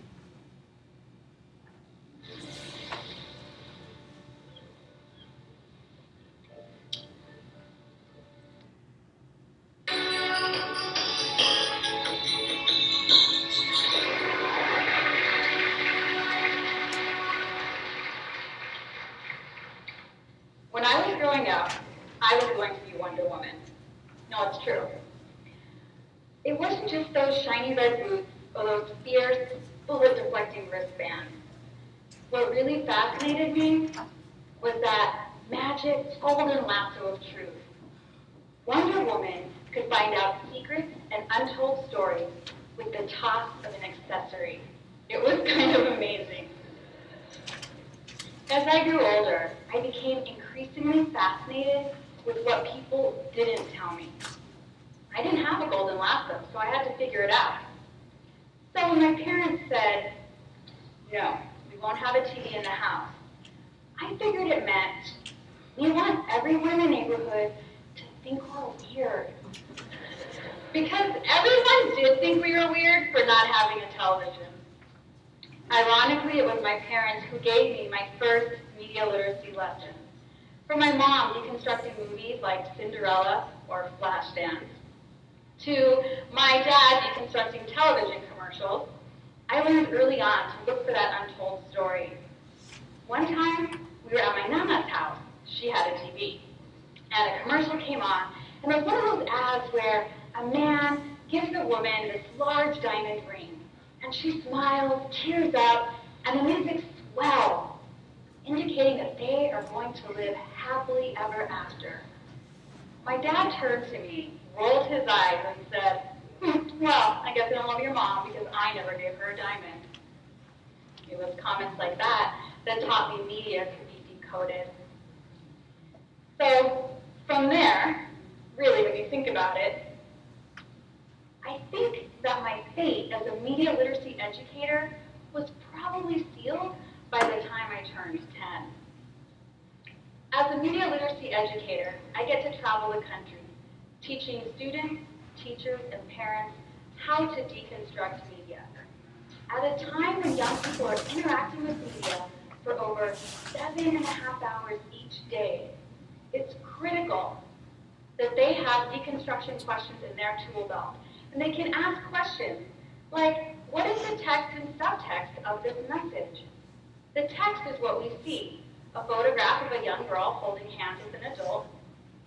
When I was growing up, I was going to be Wonder Woman. No, it's true. It wasn't just those shiny red boots or those fierce, bullet-deflecting wristbands. What really fascinated me was that magic, golden lasso of truth. Wonder Woman could find out secrets and untold stories with the toss of an accessory. It was kind of amazing. As I grew older, I became increasingly fascinated with what people didn't tell me. I didn't have a golden lasso, so I had to figure it out. So when my parents said, no, we won't have a TV in the house, I figured it meant we want everyone in the neighborhood to think we're weird. Because everyone did think we were weird for not having a television. Ironically, it was my parents who gave me my first media literacy lesson. From my mom deconstructing movies like Cinderella or Flashdance, to my dad deconstructing television commercials, I learned early on to look for that untold story. One time, we were at my Nana's house. She had a TV. And a commercial came on, and it was one of those ads where a man gives a woman this large diamond ring. And she smiles, tears up, and the music swells, indicating that they are going to live happily ever after. My dad turned to me, rolled his eyes, and said, well, I guess I don't love your mom because I never gave her a diamond. It was comments like that that taught me media could be decoded. So from there, really as a media literacy educator was probably sealed by the time I turned 10. As a media literacy educator, I get to travel the country, teaching students, teachers, and parents how to deconstruct media. At a time when young people are interacting with media for over 7.5 hours each day, it's critical that they have deconstruction questions in their tool belt. And they can ask questions like, what is the text and subtext of this message? The text is what we see, a photograph of a young girl holding hands with an adult.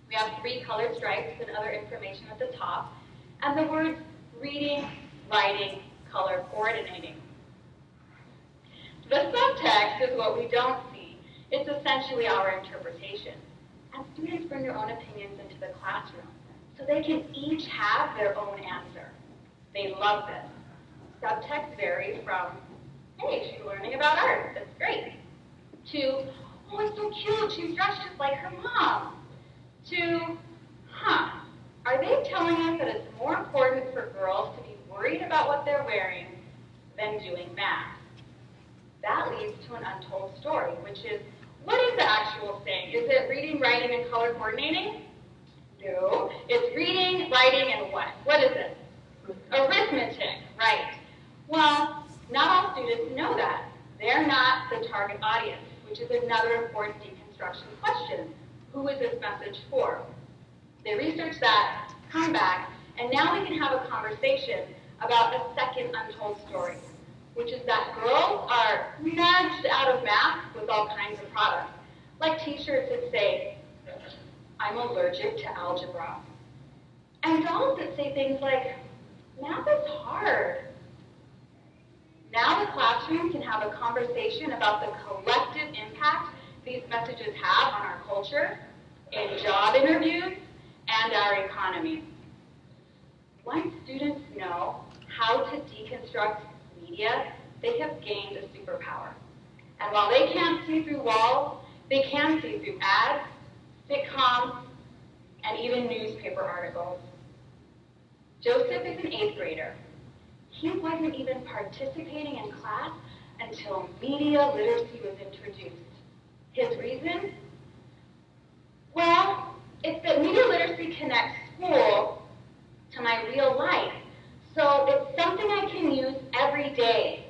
We have 3 colored stripes and other information at the top, and the words reading, writing, color coordinating. The subtext is what we don't see. It's essentially our interpretation. And students bring their own opinions into the classroom, so they can each have their own answer. They love this. Subtext varies from, hey, she's learning about art, that's great, to, oh, it's so cute, she's dressed just like her mom, to, are they telling us that it's more important for girls to be worried about what they're wearing than doing math? That leads to an untold story, which is, what is the actual thing? Is it reading, writing, and color coordinating? No. It's reading, writing, and what? What is it? Arithmetic, right. Well, not all students know that. They're not the target audience, which is another important deconstruction question. Who is this message for? They research that, come back, and now we can have a conversation about a second untold story, which is that girls are nudged out of math with all kinds of products, like t-shirts that say, I'm allergic to algebra, and dolls that say things like, math is hard. Now the classroom can have a conversation about the collective impact these messages have on our culture, in job interviews, and our economy. Once students know how to deconstruct media, they have gained a superpower. And while they can't see through walls, they can see through ads, sitcoms, and even newspaper articles. Joseph is an 8th grader. He wasn't even participating in class until media literacy was introduced. His reason? Well, it's that media literacy connects school to my real life. So it's something I can use every day.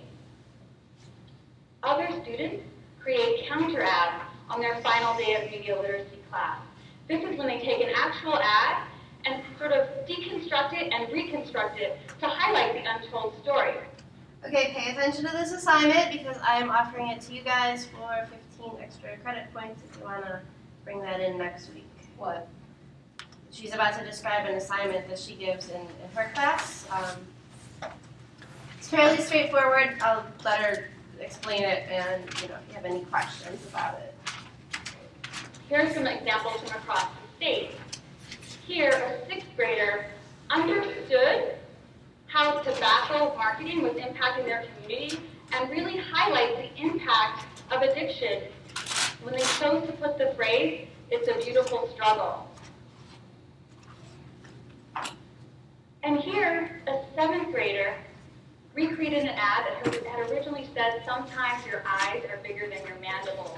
Other students create counter ads on their final day of media literacy class. This is when they take an actual ad and sort of deconstruct it and reconstruct it to highlight the untold story. Okay, pay attention to this assignment because I'm offering it to you guys for 15 extra credit points if you want to bring that in next week. What? She's about to describe an assignment that she gives in her class. It's fairly straightforward. I'll let her explain it, and if you have any questions about it. Here are some examples from across the state. Here, a 6th grader understood how tobacco marketing was impacting their community and really highlight the impact of addiction when they chose to put the phrase, "It's a beautiful struggle." And here, a 7th grader recreated an ad that had originally said, "Sometimes your eyes are bigger than your mandibles."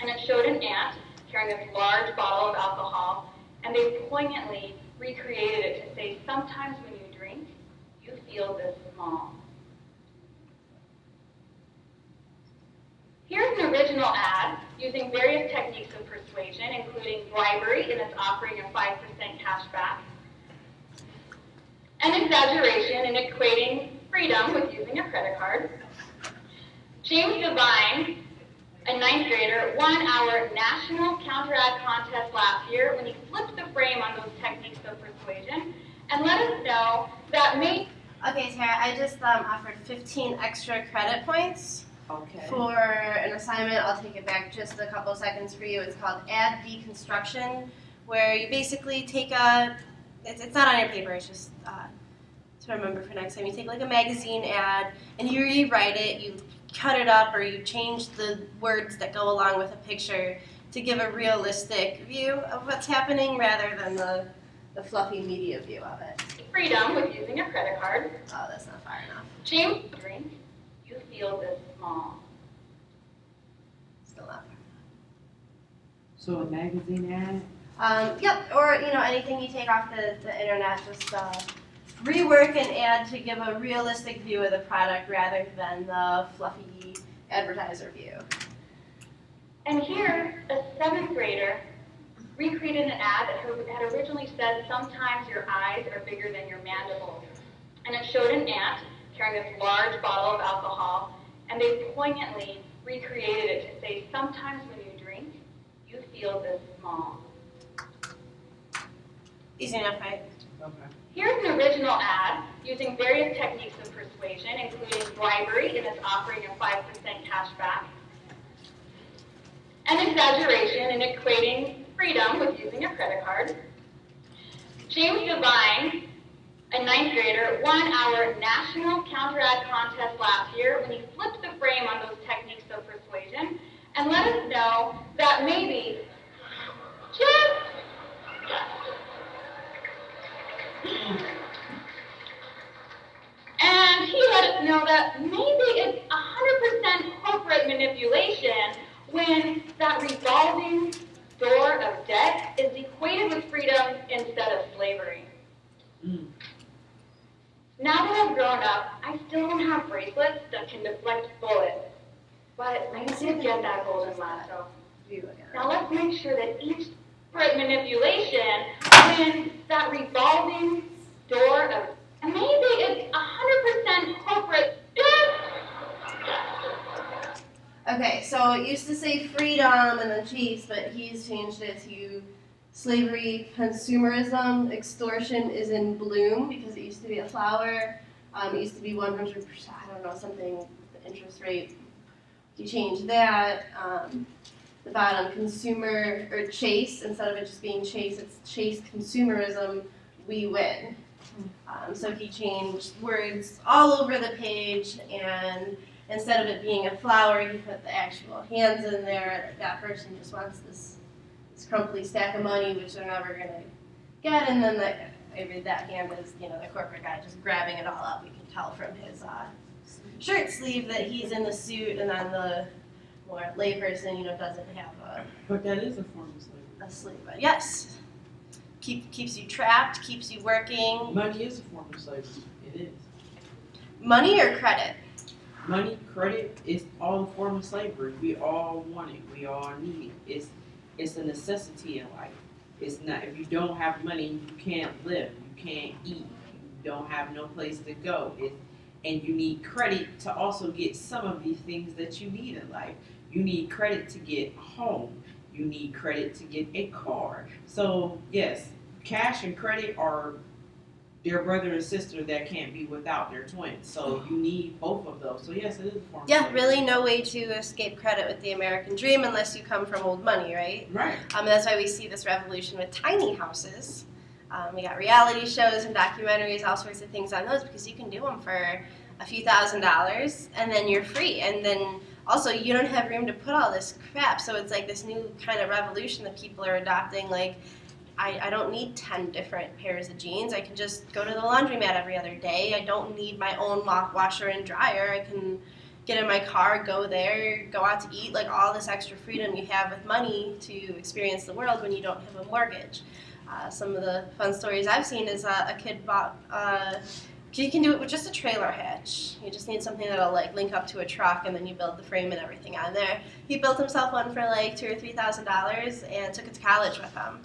And it showed an aunt carrying this large bottle of alcohol, and they poignantly recreated it to say, "Sometimes when you drink, you feel this small." Here's an original ad using various techniques of persuasion, including bribery in its offering of 5% cash back, and exaggeration in equating freedom with using a credit card. James Devine, a 9th grader, won our national counter ad contest last year when he flipped the frame on those techniques of persuasion and let us know that Okay, Tara, I just offered 15 extra credit points for an assignment. I'll take it back just a couple seconds for you. It's called Ad Deconstruction, where you basically take it's not on your paper, it's just to remember for next time. You take like a magazine ad and you rewrite it, you cut it up, or you change the words that go along with a picture to give a realistic view of what's happening rather than the the fluffy media view of it. Freedom with using a credit card. Oh, that's not far enough. Change drink, you feel this small. Still not far. So a magazine ad? Yep, or anything you take off the internet, just rework an ad to give a realistic view of the product rather than the fluffy advertiser view. And here, a 7th grader recreated an ad that had originally said, sometimes your eyes are bigger than your mandibles. And it showed an ant carrying this large bottle of alcohol, and they poignantly recreated it to say, sometimes when you drink, you feel this small. Easy enough, right? Okay. Here's an original ad using various techniques of persuasion, including bribery in its offering a 5% cash back, and exaggeration in equating freedom with using a credit card. James Devine, a 9th grader, won our national counter ad contest last year when he flipped the frame on those techniques of persuasion and let us know that maybe, and he let us know that maybe it's 100% corporate manipulation when that revolving door of debt is equated with freedom instead of slavery. Now that I've grown up, I still don't have bracelets that can deflect bullets, but I did get that golden lasso. Now let's make sure that each corporate manipulation when that revolving door of, and maybe it's 100% corporate. Okay, so it used to say freedom and then Chase, but he's changed it to slavery, consumerism, extortion is in bloom because it used to be a flower. It used to be 100%, I don't know, something, the interest rate. He changed that. The bottom, consumer, or chase, instead of it just being chase, it's chase consumerism, we win. So he changed words all over the page, and instead of it being a flower, he put the actual hands in there. That person just wants this crumply stack of money, which they're never going to get, and then that hand is, the corporate guy just grabbing it all up. We can tell from his shirt sleeve that he's in the suit, and then the more layperson, doesn't have But that is a form of slavery. a sleeve. But yes, keeps you trapped, keeps you working. Money is a form of slavery. It is. Money or credit? Money, credit is all a form of slavery. We all want it. We all need it. It's a necessity in life. It's not, if you don't have money, you can't live. You can't eat. You don't have no place to go. And you need credit to also get some of these things that you need in life. You need credit to get home. You need credit to get a car. So yes, cash and credit are their brother and sister that can't be without their twins. So you need both of those. So yes, it is a form of slavery. Really no way to escape credit with the American dream unless you come from old money, right? Right. That's why we see this revolution with tiny houses. We got reality shows and documentaries, all sorts of things on those because you can do them for a few $1,000s and then you're free. And then also you don't have room to put all this crap. So it's like this new kind of revolution that people are adopting. Like, I don't need 10 different pairs of jeans. I can just go to the laundromat every other day. I don't need my own washer and dryer. I can get in my car, go there, go out to eat, like all this extra freedom you have with money to experience the world when you don't have a mortgage. Some of the fun stories I've seen is a kid bought, you can do it with just a trailer hitch. You just need something that'll like link up to a truck and then you build the frame and everything on there. He built himself one for like $2,000 or $3,000 and took it to college with him.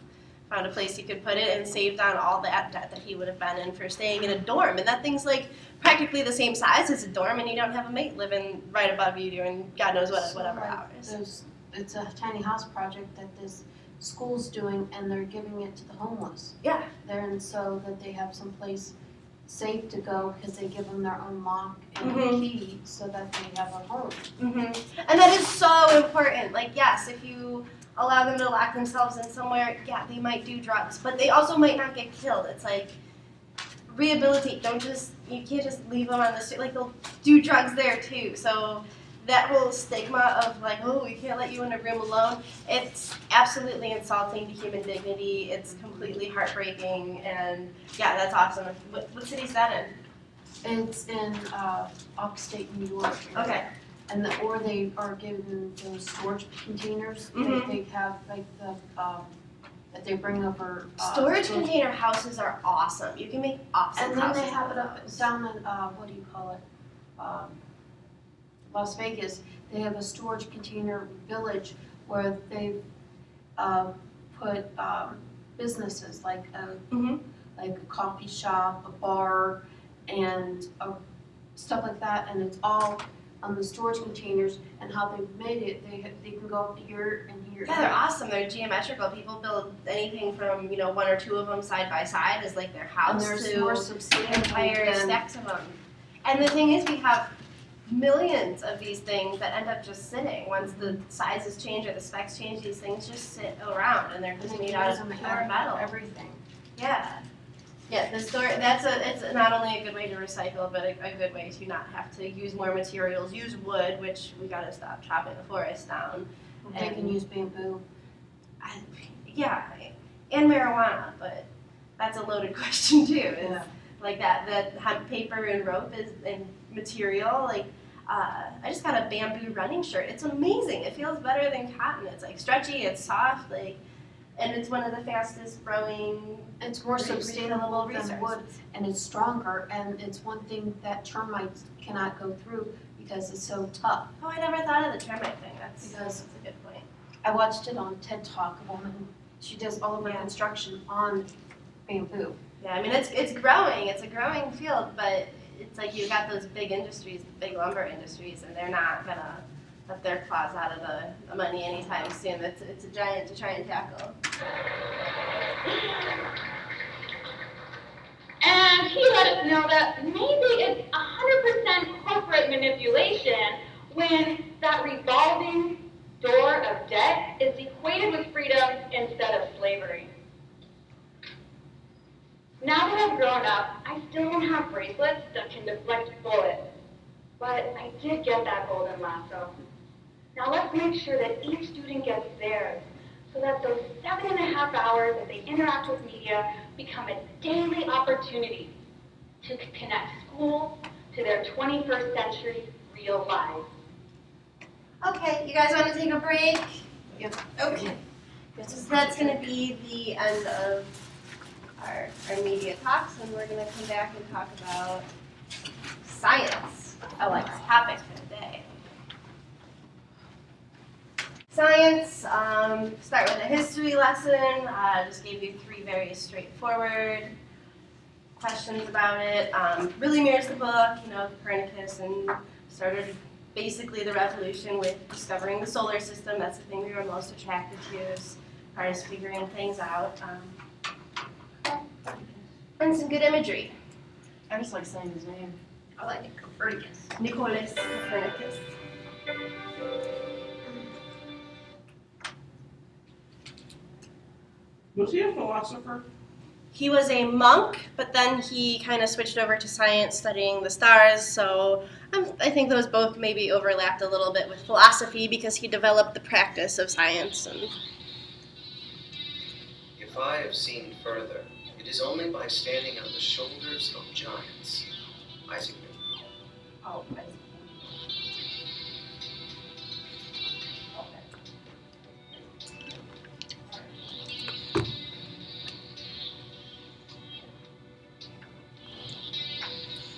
Found a place he could put it and saved on all that debt that he would have been in for staying in a dorm. And that thing's like practically the same size as a dorm and you don't have a mate living right above you doing God knows what, whatever hours. It's a tiny house project that this school's doing and they're giving it to the homeless. Yeah. And so that they have some place safe to go because they give them their own lock and Mhm. key so that they have a home. And that is so important. Like, yes, if you allow them to lock themselves in somewhere, yeah, they might do drugs, but they also might not get killed. It's like, rehabilitate. You can't just leave them on the street. Like, they'll do drugs there too. So that whole stigma of like, oh, we can't let you in a room alone, it's absolutely insulting to human dignity. It's completely heartbreaking, and yeah, that's awesome. What city is that in? It's in upstate New York. Okay. And or they are given those storage containers. Mhm. They have like the that they bring over. Storage container houses are awesome. You can make awesome And then houses they have out it of up those. down in what do you call it? Las Vegas. They have a storage container village where they've put businesses like a coffee shop, a bar, and stuff like that, and it's all on the storage containers. And how they've made it, they can go up here and here. Yeah, they're awesome. They're geometrical. People build anything from, you know, one or two of them side by side as like their house And there's to more substantial entire than- stacks of them. And the thing is, we have millions of these things that end up just sitting. Once the sizes change or the specs change, these things just sit around, and they're just made out of pure metal. Everything. Yeah. Yeah, the store, it's not only a good way to recycle, but a good way to not have to use more materials. Use wood, which we gotta stop chopping the forest down. They can use bamboo. Yeah, and marijuana, but that's a loaded question too. Is like that hemp paper and rope is and material. Like I just got a bamboo running shirt. It's amazing. It feels better than cotton. It's like stretchy. It's soft. Like, and it's one of the fastest growing. It's more sustainable than resources. wood, and it's stronger, and it's one thing that termites cannot go through because it's so tough. Oh, I never thought of the termite thing. That's Because a good point. I watched it on TED Talk. A woman, she does all of her construction on bamboo. Yeah, I mean it's growing. It's a growing field, but it's like you've got those big industries, the big lumber industries, and they're not gonna let their claws out of the money anytime soon. It's a giant to try and tackle. And he let us know that maybe it's 100% corporate manipulation when that revolving door of debt is equated with freedom instead of slavery. Now that I've grown up, I still don't have bracelets that can deflect bullets, but I did get that golden lasso. Now let's make sure that each student gets theirs, so that those 7.5 hours that they interact with media become a daily opportunity to connect school to their 21st century real lives. Okay, you guys want to take a break? Yep. Okay. So that's going to be the end of our media talks, and we're going to come back and talk about science, Alex's topic for today. Science, start with a history lesson. Just gave you 3 very straightforward questions about it. Really mirrors the book, you know, Copernicus, and started basically the revolution with discovering the solar system. That's the thing we were most attracted to as far as figuring things out. And some good imagery. I just like saying his name. I like Copernicus. Nicholas Copernicus. Was he a philosopher? He was a monk, but then he kind of switched over to science, studying the stars. So I think those both maybe overlapped a little bit with philosophy because he developed the practice of science. And If I have seen further, it is only by standing on the shoulders of giants. Isaac Newton. Oh,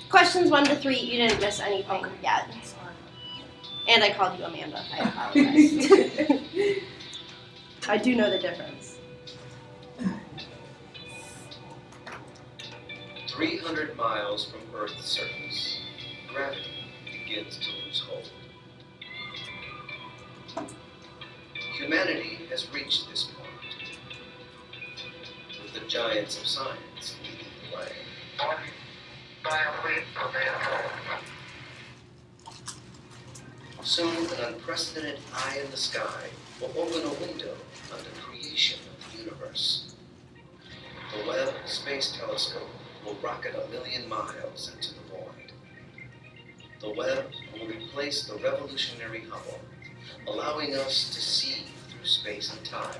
questions 1 to 3, you didn't miss anything yet. And I called you Amanda. I apologize. I do know the difference. 300 miles from Earth's surface, gravity begins to lose hold. Humanity has reached this point, with the giants of science leading the way. Soon, an unprecedented eye in the sky will open a window on the creation of the universe. The Webb Space Telescope will rocket 1,000,000 miles into the void. The web will replace the revolutionary Hubble, allowing us to see through space and time.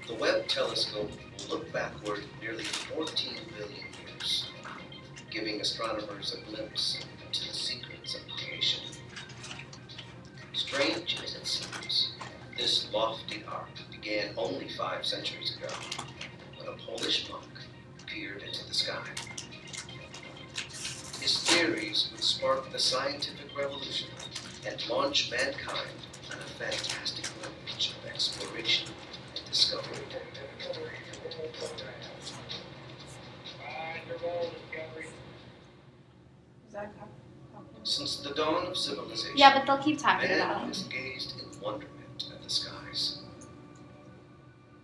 The Webb telescope will look backward nearly 14 billion years, giving astronomers a glimpse into the secrets of creation. Strange as it seems, this lofty arc began only 5 centuries ago, when a Polish monk peered into the sky. His theories would spark the scientific revolution and launch mankind on a fantastic voyage of exploration and discovery. Since the dawn of civilization, Yeah, but they'll keep talking man about has it. gazed in wonderment at the skies.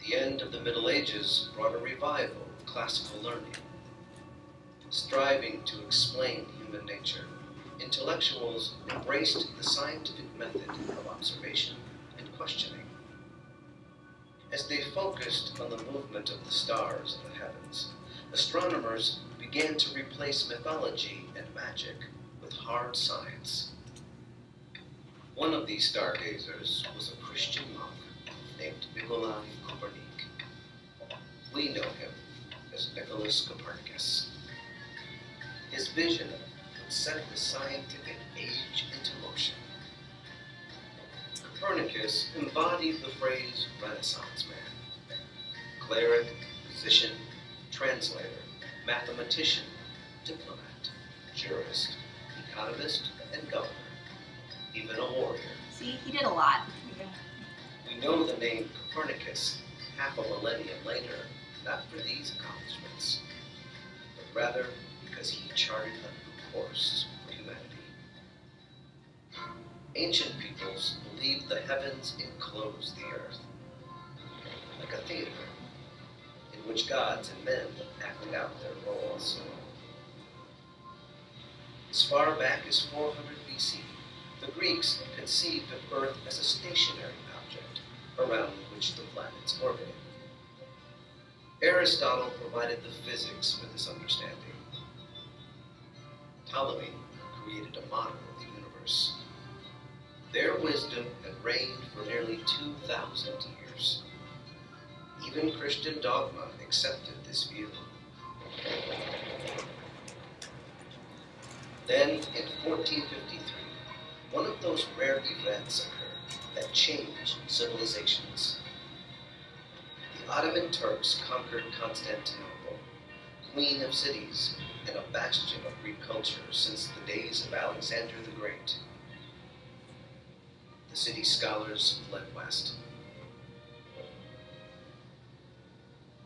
The end of the Middle Ages brought a revival of classical learning. Striving to explain human nature, intellectuals embraced the scientific method of observation and questioning. As they focused on the movement of the stars in the heavens, astronomers began to replace mythology and magic with hard science. One of these stargazers was a Christian monk named Nikolai Copernic. We know him as Nicholas Copernicus. His vision would set the scientific age into motion. Copernicus embodied the phrase Renaissance man. Cleric, physician, translator, mathematician, diplomat, jurist, economist, and governor, even a warrior. See, he did a lot. We know the name Copernicus half a millennium later, not for these accomplishments, but rather because he charted a new course for humanity. Ancient peoples believed the heavens enclosed the earth, like a theater in which gods and men acted out their roles. As far back as 400 BC, the Greeks conceived of Earth as a stationary object around which the planets orbited. Aristotle provided the physics for this understanding. Ptolemy created a model of the universe. Their wisdom had reigned for nearly 2,000 years. Even Christian dogma accepted this view. Then, in 1453, one of those rare events occurred that changed civilizations. The Ottoman Turks conquered Constantinople, queen of cities and a bastion of Greek culture since the days of Alexander the Great. The city's scholars fled west.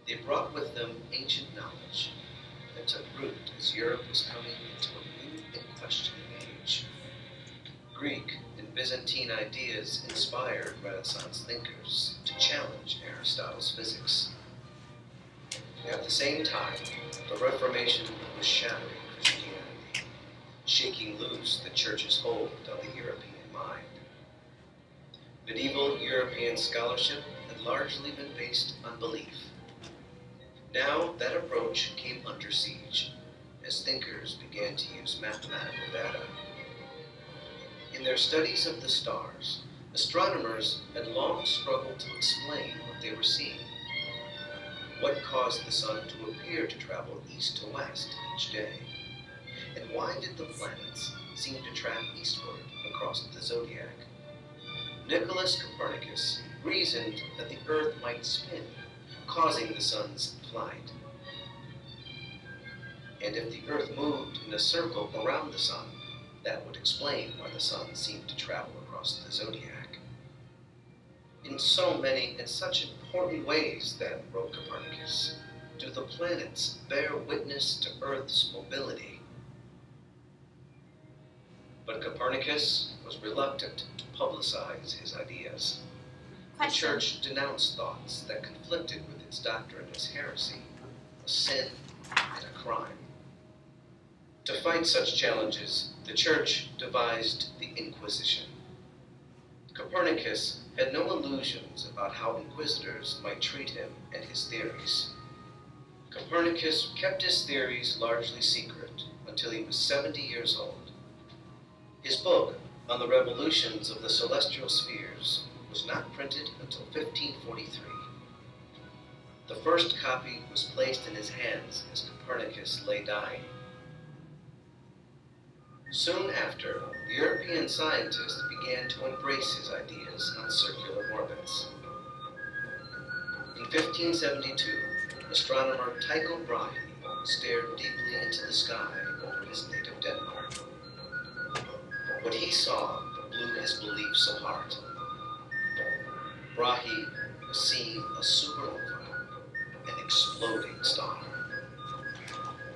They brought with them ancient knowledge that took root as Europe was coming into a new and questioning age. Greek and Byzantine ideas inspired Renaissance thinkers to challenge Aristotle's physics. At the same time, the Reformation was shattering Christianity, shaking loose the Church's hold on the European mind. Medieval European scholarship had largely been based on belief. Now that approach came under siege as thinkers began to use mathematical data. In their studies of the stars, astronomers had long struggled to explain what they were seeing. What caused the sun to appear to travel east to west each day? And why did the planets seem to track eastward across the zodiac? Nicholas Copernicus reasoned that the Earth might spin, causing the sun's flight. And if the Earth moved in a circle around the sun, that would explain why the sun seemed to travel across the zodiac. In so many and such important ways, then, wrote Copernicus, do the planets bear witness to Earth's mobility. But Copernicus was reluctant to publicize his ideas. The Church denounced thoughts that conflicted with its doctrine as heresy, a sin, and a crime. To fight such challenges, the Church devised the Inquisition. Copernicus had no illusions about how inquisitors might treat him and his theories. Copernicus kept his theories largely secret until he was 70 years old, His book on the revolutions of the celestial spheres was not printed until 1543. The first copy was placed in his hands as Copernicus lay dying. Soon after, European scientists began to embrace his ideas on circular orbits. In 1572, astronomer Tycho Brahe stared deeply into the sky over his native Denmark. What he saw blew his beliefs apart. Brahe was seeing a supernova, an exploding star.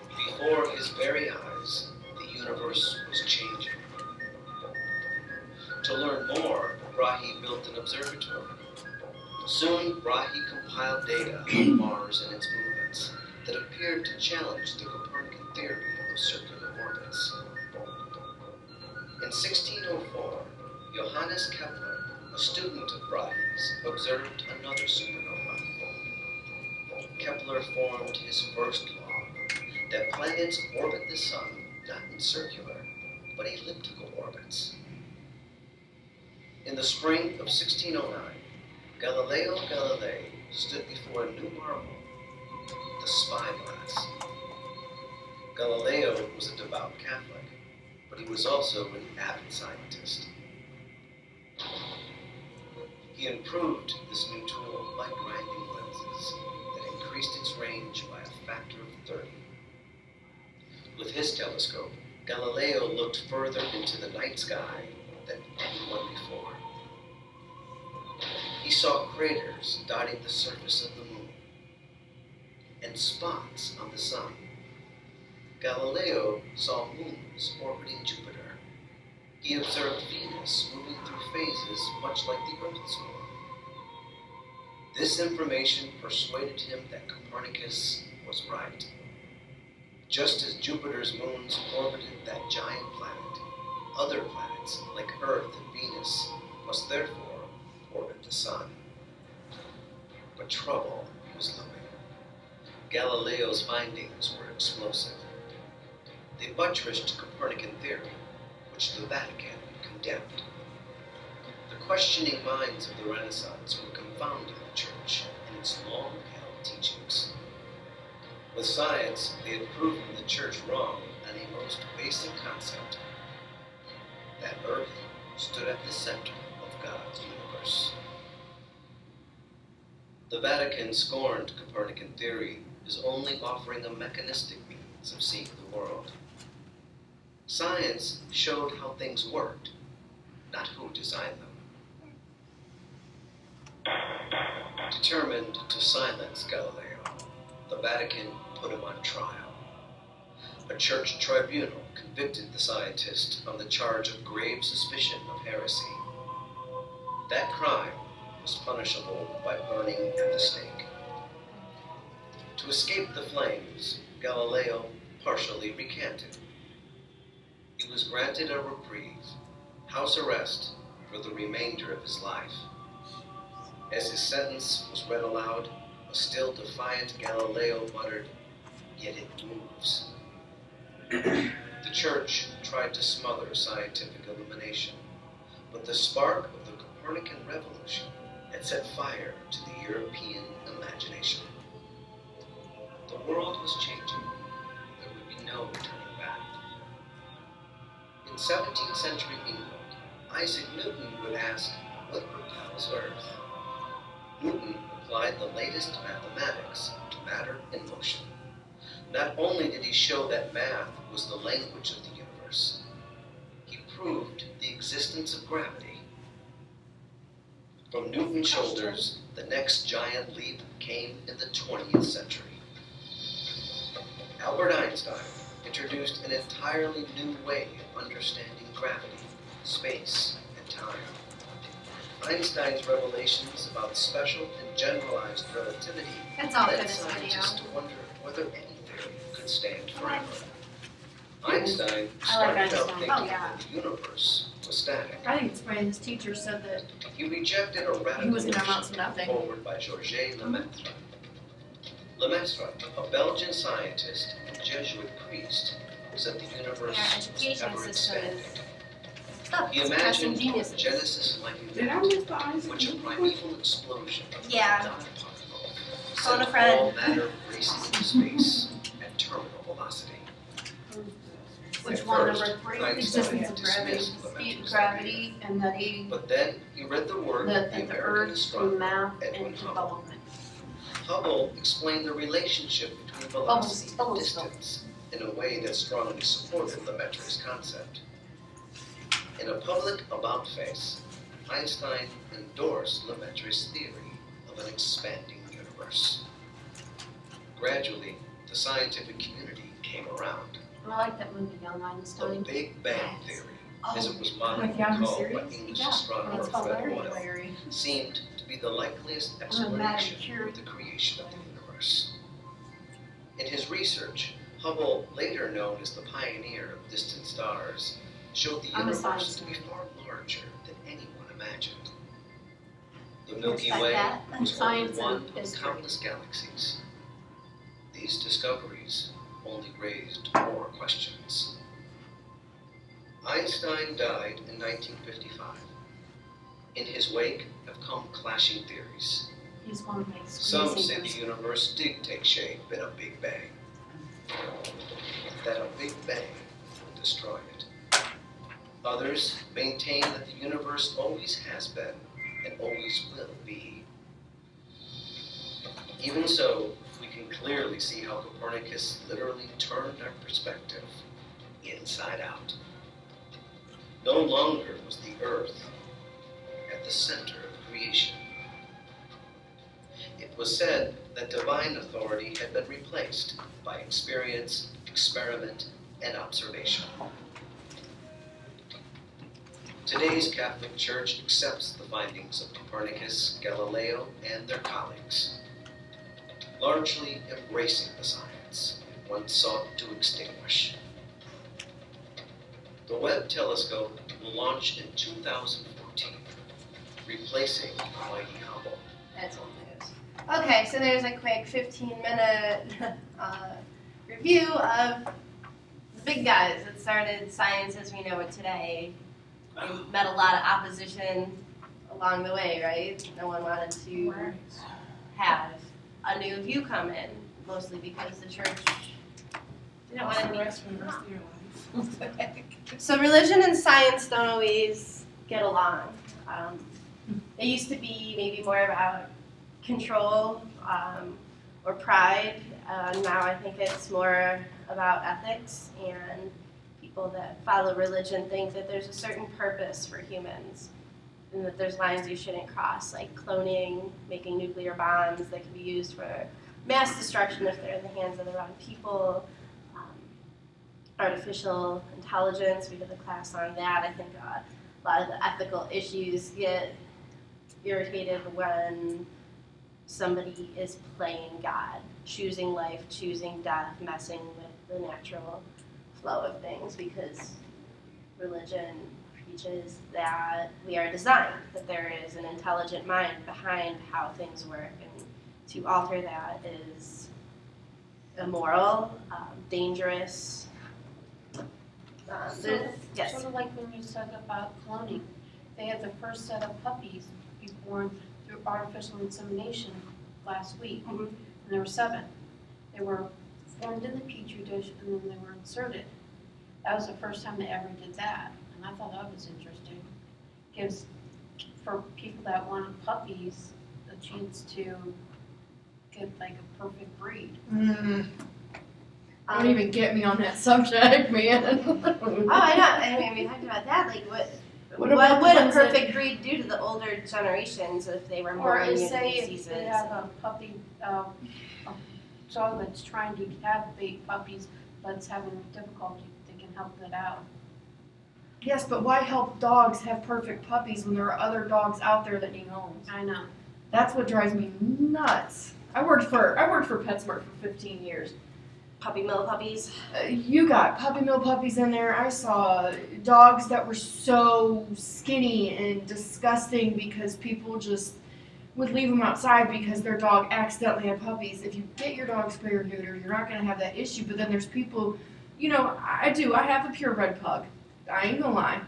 Before his very eyes, the universe was changing. To learn more, Brahe built an observatory. Soon, Brahe compiled data on Mars and its movements that appeared to challenge the Copernican theory of circular orbits. In 1604, Johannes Kepler, a student of Brahe's, observed another supernova. Kepler formed his first law, that planets orbit the sun not in circular, but elliptical orbits. In the spring of 1609, Galileo Galilei stood before a new marvel, the spyglass. Galileo was a devout Catholic, but he was also an avid scientist. He improved this new tool by grinding lenses that increased its range by a factor of 30. With his telescope, Galileo looked further into the night sky than anyone before. He saw craters dotting the surface of the moon and spots on the sun. Galileo saw moons orbiting Jupiter. He observed Venus moving through phases much like the Earth's moon. This information persuaded him that Copernicus was right. Just as Jupiter's moons orbited that giant planet, other planets like Earth and Venus must therefore orbit the sun. But trouble was looming. Galileo's findings were explosive. They buttressed Copernican theory, which the Vatican condemned. The questioning minds of the Renaissance were confounding the Church in its long-held teachings. With science, they had proven the Church wrong on a most basic concept, that Earth stood at the center of God's universe. The Vatican scorned Copernican theory as only offering a mechanistic means of seeing the world. Science showed how things worked, not who designed them. Determined to silence Galileo, the Vatican put him on trial. A church tribunal convicted the scientist on the charge of grave suspicion of heresy. That crime was punishable by burning at the stake. To escape the flames, Galileo partially recanted. He was granted a reprieve, house arrest, for the remainder of his life. As his sentence was read aloud, a still defiant Galileo muttered, "Yet it moves." The Church tried to smother scientific illumination, but the spark of the Copernican revolution had set fire to the European imagination. The world was changing. There would be no turning back. In 17th century England, Isaac Newton would ask, what propels Earth? Newton applied the latest mathematics to matter in motion. Not only did he show that math was the language of the universe, he proved the existence of gravity. From Newton's shoulders, the next giant leap came in the 20th century. Albert Einstein introduced an entirely new way of understanding gravity, space, and time. Einstein's revelations about special and generalized relativity That's all for led this video. scientists to wonder whether any theory could stand forever. Einstein I like started out Einstein. thinking Oh, yeah. that the universe was static. I think it's funny his teacher said that He rejected a radical he was going to amount notion to nothing. forward by Georges Lemaitre. Lemaitre, a Belgian scientist and Jesuit priest, said the universe Our was education ever system expanding. is He Testing imagined geniuses. Genesis-like Did I miss the event ice in which a cream? primeval explosion of Yeah. dot particle Phone a sent friend. all matter racing into space at terminal velocity. Which At one, first, number 3? Einstein Existence of gravity. dismissed elementary Gravity and that he, But then he read the work of that the the American Earth, astronomer math, Edwin and Hubble. development. Hubble explained the relationship between velocity and distance in a way that strongly supported Lemaitre's concept. In a public about-face, Einstein endorsed Lemaitre's theory of an expanding universe. Gradually, the scientific community came around. I like that movie, Young The Einstein. Big Bang Theory, as it was With modernly Yahoo called by series? English Yeah, astronomer it's called Fred Larry. Hoyle, seemed to be the likeliest I'm a Madam explanation Curie. of the creation of the universe. In his research, Hubble, later known as the pioneer of distant stars, showed the I'm a universe science to be far larger than anyone imagined. The Looks Milky like Way that. was only Science one and of history. countless galaxies. These discoveries only raised more questions. Einstein died in 1955. In his wake have come clashing theories. He's one of my Some squeezing say the universe did take shape in a Big Bang. That a Big Bang would destroy it. Others maintain that the universe always has been and always will be. Even so, we can clearly see how Copernicus literally turned our perspective inside out. No longer was the Earth at the center of creation. It was said that divine authority had been replaced by experience, experiment, and observation. Today's Catholic Church accepts the findings of Copernicus, Galileo, and their colleagues, largely embracing the science it once sought to extinguish. The Webb telescope will launch in 2014, replacing the mighty Hubble. That's old news. Okay, so there's a quick 15-minute review of the big guys that started science as we know it today. They met a lot of opposition along the way, right? No one wanted to have a new view come in, mostly because the church didn't want to be. So religion and science don't always get along. It used to be maybe more about control or pride. Now I think it's more about ethics, and people that follow religion think that there's a certain purpose for humans and that there's lines you shouldn't cross, like cloning, making nuclear bombs that can be used for mass destruction if they're in the hands of the wrong people. Artificial intelligence, we did a class on that. I think a lot of the ethical issues get irritated when somebody is playing God, choosing life, choosing death, messing with the natural flow of things, because religion preaches that we are designed, that there is an intelligent mind behind how things work, and to alter that is immoral, dangerous. Yes. Sort of like when you said about cloning. They had the first set of puppies be born through artificial insemination last week, and there were 7. They were formed in the petri dish and then they were inserted. That was the first time they ever did that, and I thought that was interesting. Gives, for people that wanted puppies, a chance to get like a perfect breed. Don't even get me on that subject, man. Oh, I know. I mean, we talked about that. Like, what What about would the a ones that- perfect breed do to the older generations if they were more Or immune to say diseases? if they have a puppy, a dog that's trying to have big puppies, but it's having difficulty, they can help it out. Yes, but why help dogs have perfect puppies when there are other dogs out there that need homes? I know. That's what drives me nuts. I worked for PetSmart for 15 years. Puppy mill puppies. You got puppy mill puppies in there. I saw dogs that were so skinny and disgusting because people just would leave them outside because their dog accidentally had puppies. If you get your dog spay or neuter, you're not going to have that issue. But then there's people, I have a purebred pug. I ain't gonna lie.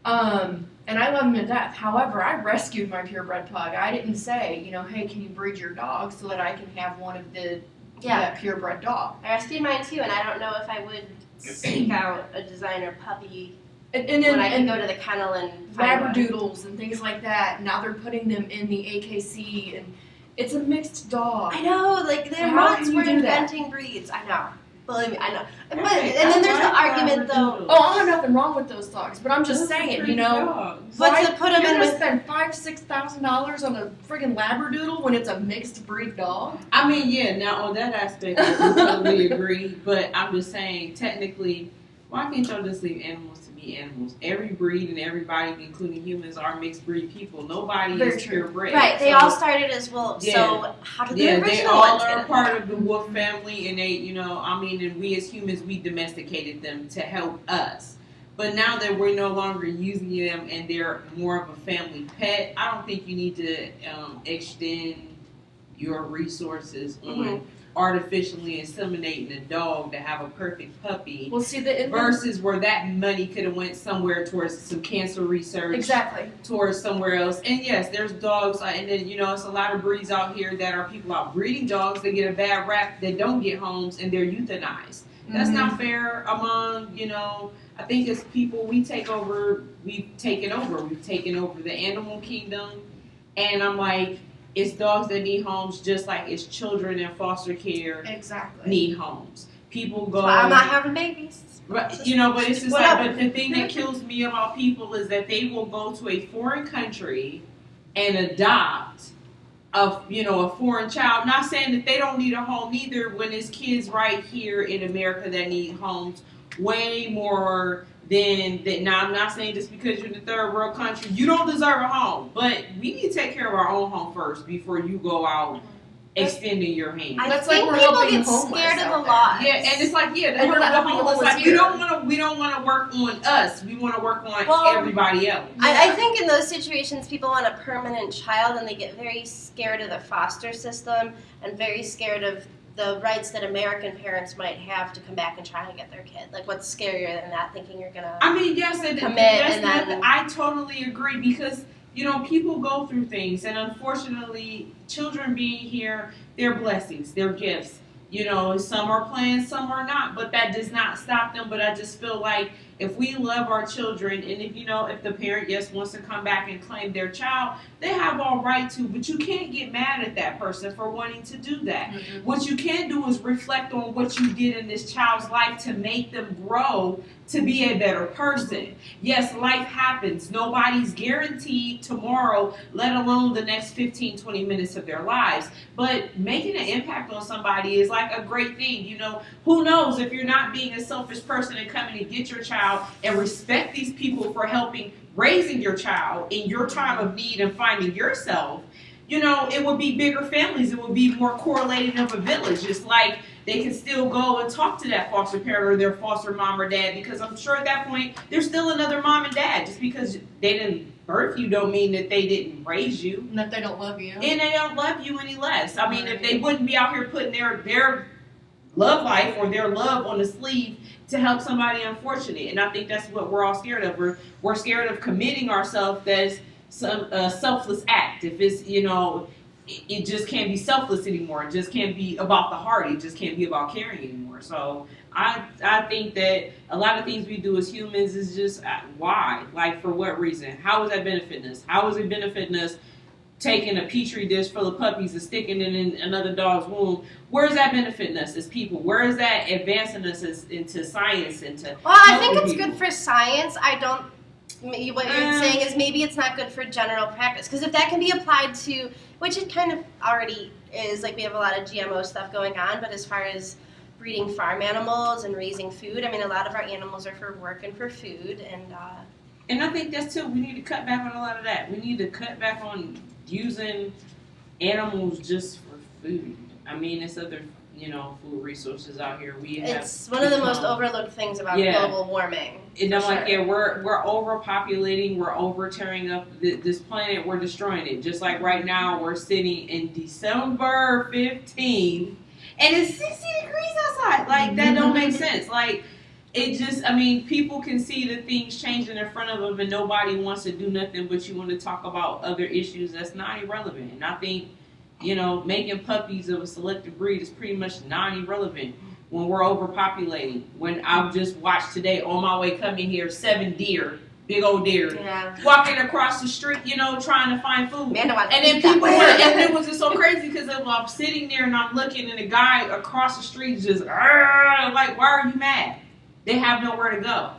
And I love him to death. However, I rescued my purebred pug. I didn't say, hey, can you breed your dog so that I can have one of that purebred dog. I rescued mine too, and I don't know if I would seek out a designer puppy And when I can go to the kennel and find one. Labradoodles and things like that. Now they're putting them in the AKC, and it's a mixed dog. I know, like they're How months can you we're do that? inventing breeds. I know. Believe me, I know. But Hey, and then there's the I like argument though. Oh, I have nothing wrong with those dogs, but I'm just Those are saying, pretty dogs. But why to put 'em you're in gonna with- spend $5,000-$6,000 on a friggin' Labradoodle when it's a mixed breed dog? I mean, yeah, now on that aspect, I totally agree. But I'm just saying, technically, why can't y'all just leave animals to be animals? Every breed and everybody, including humans, are mixed breed people. Nobody Very is true. purebred. Right, they So- all started as wolves. Yeah. So how did the Yeah, original they all ones are get a in part there? of the wolf family, and they, and we as humans, we domesticated them to help us. But now that we're no longer using them and they're more of a family pet, I don't think you need to extend your resources on artificially inseminating a dog to have a perfect puppy. Well, see, versus where that money could have went somewhere towards some cancer research. Exactly. Towards somewhere else. And yes, there's dogs, and then, it's a lot of breeds out here that are people out breeding dogs that get a bad rap that don't get homes and they're euthanized. That's not fair among, I think as people, we've taken over the animal kingdom. And I'm like, it's dogs that need homes just like it's children in foster care need homes. People go. Well, I'm not having babies. But but it's just but the thing that kills me about people is that they will go to a foreign country and adopt a foreign child. Not saying that they don't need a home either, when there's kids right here in America that need homes way more than that. Now, I'm not saying just because you're in a third world country, you don't deserve a home. But we need to take care of our own home first before you go out extending your hand. I think people get scared of the law. Yeah, and it's like, And we're not helping it's like here. we don't want to work on us. We want to work on everybody else. I think in those situations, people want a permanent child, and they get very scared of the foster system and very scared of the rights that American parents might have to come back and try and get their kid. Like, what's scarier than that? Thinking you're gonna commit and then I totally agree, because people go through things, and unfortunately, children being here, they're blessings, they're gifts. Some are planned, some are not, but that does not stop them. But I just feel like if we love our children, and if the parent wants to come back and claim their child, they have all right to, but you can't get mad at that person for wanting to do that. What you can do is reflect on what you did in this child's life to make them grow to be a better person. Yes, life happens. Nobody's guaranteed tomorrow, let alone the next 15, 20 minutes of their lives. But making an impact on somebody is like a great thing. Who knows, if you're not being a selfish person and coming to get your child and respect these people for helping raising your child in your time of need and finding yourself, it would be bigger families. It would be more correlating of a village. It's like they can still go and talk to that foster parent or their foster mom or dad, because I'm sure at that point there's still another mom and dad. Just because they didn't birth you don't mean that they didn't raise you. And that they don't love you. And they don't love you any less. I mean, if they wouldn't be out here putting their love life or their love on the sleeve to help somebody unfortunate. And I think that's what we're all scared of. We're scared of committing ourselves as some selfless act. If it's, it just can't be selfless anymore. It just can't be about the heart. It just can't be about caring anymore. So I think that a lot of things we do as humans is just why? Like, for what reason? How is that benefiting us? How is it benefiting us taking a petri dish full of puppies and sticking it in another dog's womb? Where is that benefiting us as people? Where is that advancing us into science? Well, I think it's good for science. What you're saying is maybe it's not good for general practice, because if that can be applied to, which it kind of already is, like we have a lot of GMO stuff going on, but as far as breeding farm animals and raising food, I mean, a lot of our animals are for work and for food, and I think that's too, we need to cut back on a lot of that. We need to cut back on using animals just for food. I mean, it's other, food resources out here. It's one of the most overlooked things about global warming. And I'm like, we're overpopulating, we're over tearing up this planet, we're destroying it. Just like right now, we're sitting in December 15, and it's 60 degrees outside. Like, that don't make sense. Like, it just, I mean, people can see the things changing in front of them and nobody wants to do nothing but you want to talk about other issues that's not irrelevant. And I think, making puppies of a selective breed is pretty much non-irrelevant when we're overpopulating. When I've just watched today on my way coming here, 7 deer, big old deer, walking across the street, trying to find food. And then people and it was just so crazy because I'm sitting there and I'm looking and the guy across the street is just, like, why are you mad? They have nowhere to go.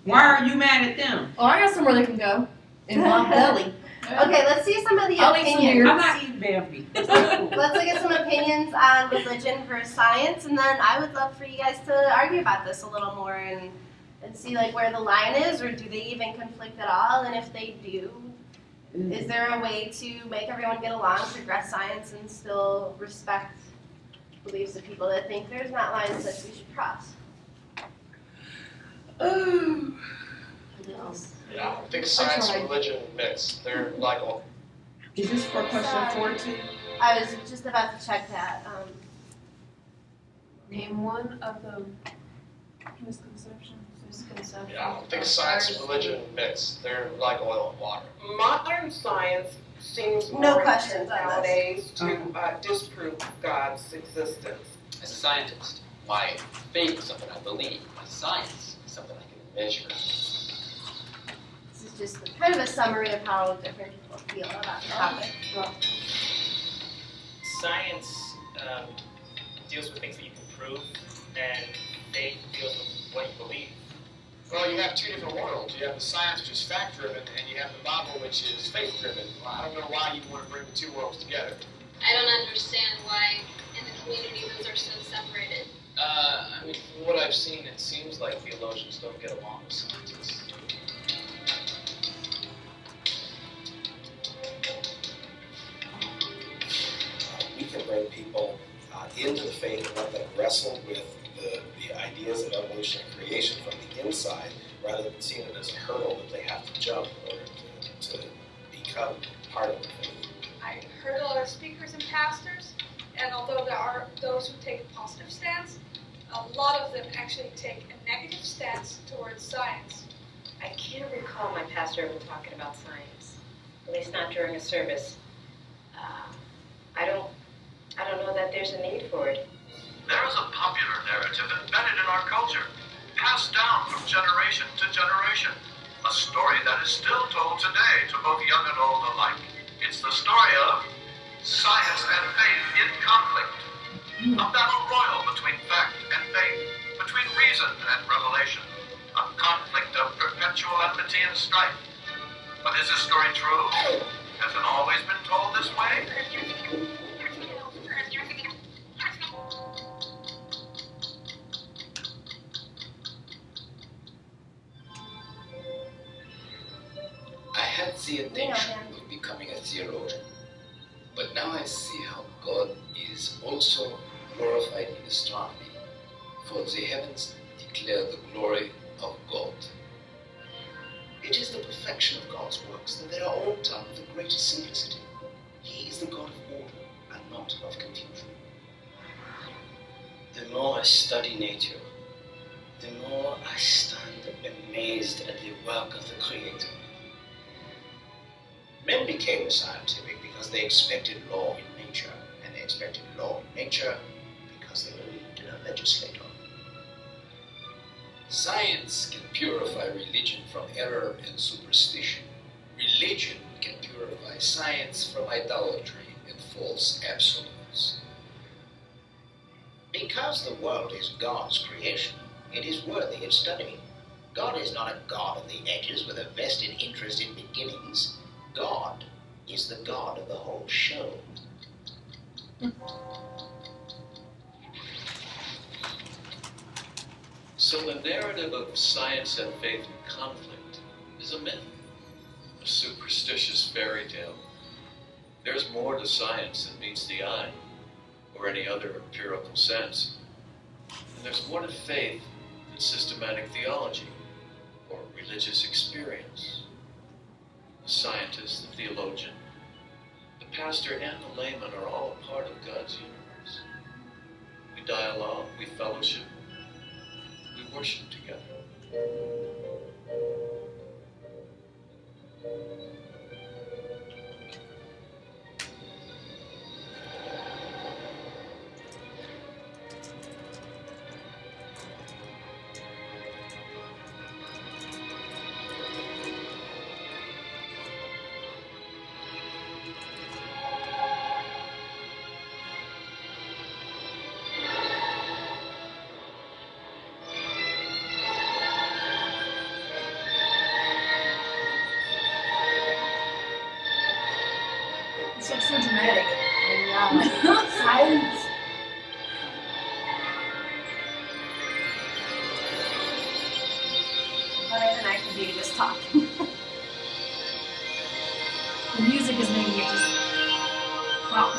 Why are you mad at them? Oh, I got somewhere they can go. In Mont Belly. Okay, let's see some of the I'll eat some opinions. deer. I'm not eating Bambi. Let's look at some opinions on religion versus science, and then I would love for you guys to argue about this a little more and see like where the line is, or do they even conflict at all? And if they do, is there a way to make everyone get along, progress science, and still respect beliefs of people that think there's not lines that we should cross? Yeah, I don't think science and religion mix. They're like all. Is this for question 4 too? I was just about to check that. Name one of the misconceptions. Yeah, I don't think science and religion mix. They're like oil and water. Modern science seems more No questions on nowadays to disprove God's existence. As a scientist, my faith is something I believe. My science is something I can measure. This is just kind of a summary of how different people feel about the topic. Science deals with things that you can prove, and faith deals with what you believe. Well, you have two different worlds. You have the science, which is fact-driven, and you have the Bible, which is faith-driven. Well, I don't know why you want to bring the two worlds together. I don't understand why in the community those are so separated. I mean, from what I've seen, it seems like theologians don't get along with scientists. We can bring people into the faith and let them wrestle with the ideas of evolution and creation from the inside, rather than seeing it as a hurdle that they have to jump in order to become part of the faith. I heard a lot of speakers and pastors, and although there are those who take a positive stance, a lot of them actually take a negative stance towards science. I can't recall my pastor ever talking about science, at least not during a service. I don't know that there's a need for it. There is a popular narrative embedded in our culture, passed down from generation to generation. A story that is still told today to both young and old alike. It's the story of science and faith in conflict. A battle royal between fact and faith, between reason and revelation. A conflict of perpetual enmity and strife. But is this story true? Has it always been told this way? I had the intention of becoming a theologian, but now I see how God is also glorified in astronomy, for the heavens declare the glory of God. It is the perfection of God's works that they are all done with the greatest simplicity. He is the God of order and not of confusion. The more I study nature, the more I stand amazed at the work of the Creator. Men became scientific because they expected law in nature, and they expected law in nature because they believed in a legislator. Science can purify religion from error and superstition. Religion can purify science from idolatry and false absolutes. Because the world is God's creation, it is worthy of study. God is not a God of the edges with a vested interest in beginnings. God is the God of the whole show. So the narrative of science and faith in conflict is a myth, a superstitious fairy tale. There's more to science than meets the eye, or any other empirical sense. And there's more to faith than systematic theology, or religious experience. The scientist, the theologian, the pastor, and the layman are all a part of God's universe. We dialogue, we fellowship, we proportion together. It's like so dramatic. Silence. Better than I can do just talking. The music is making it just pop.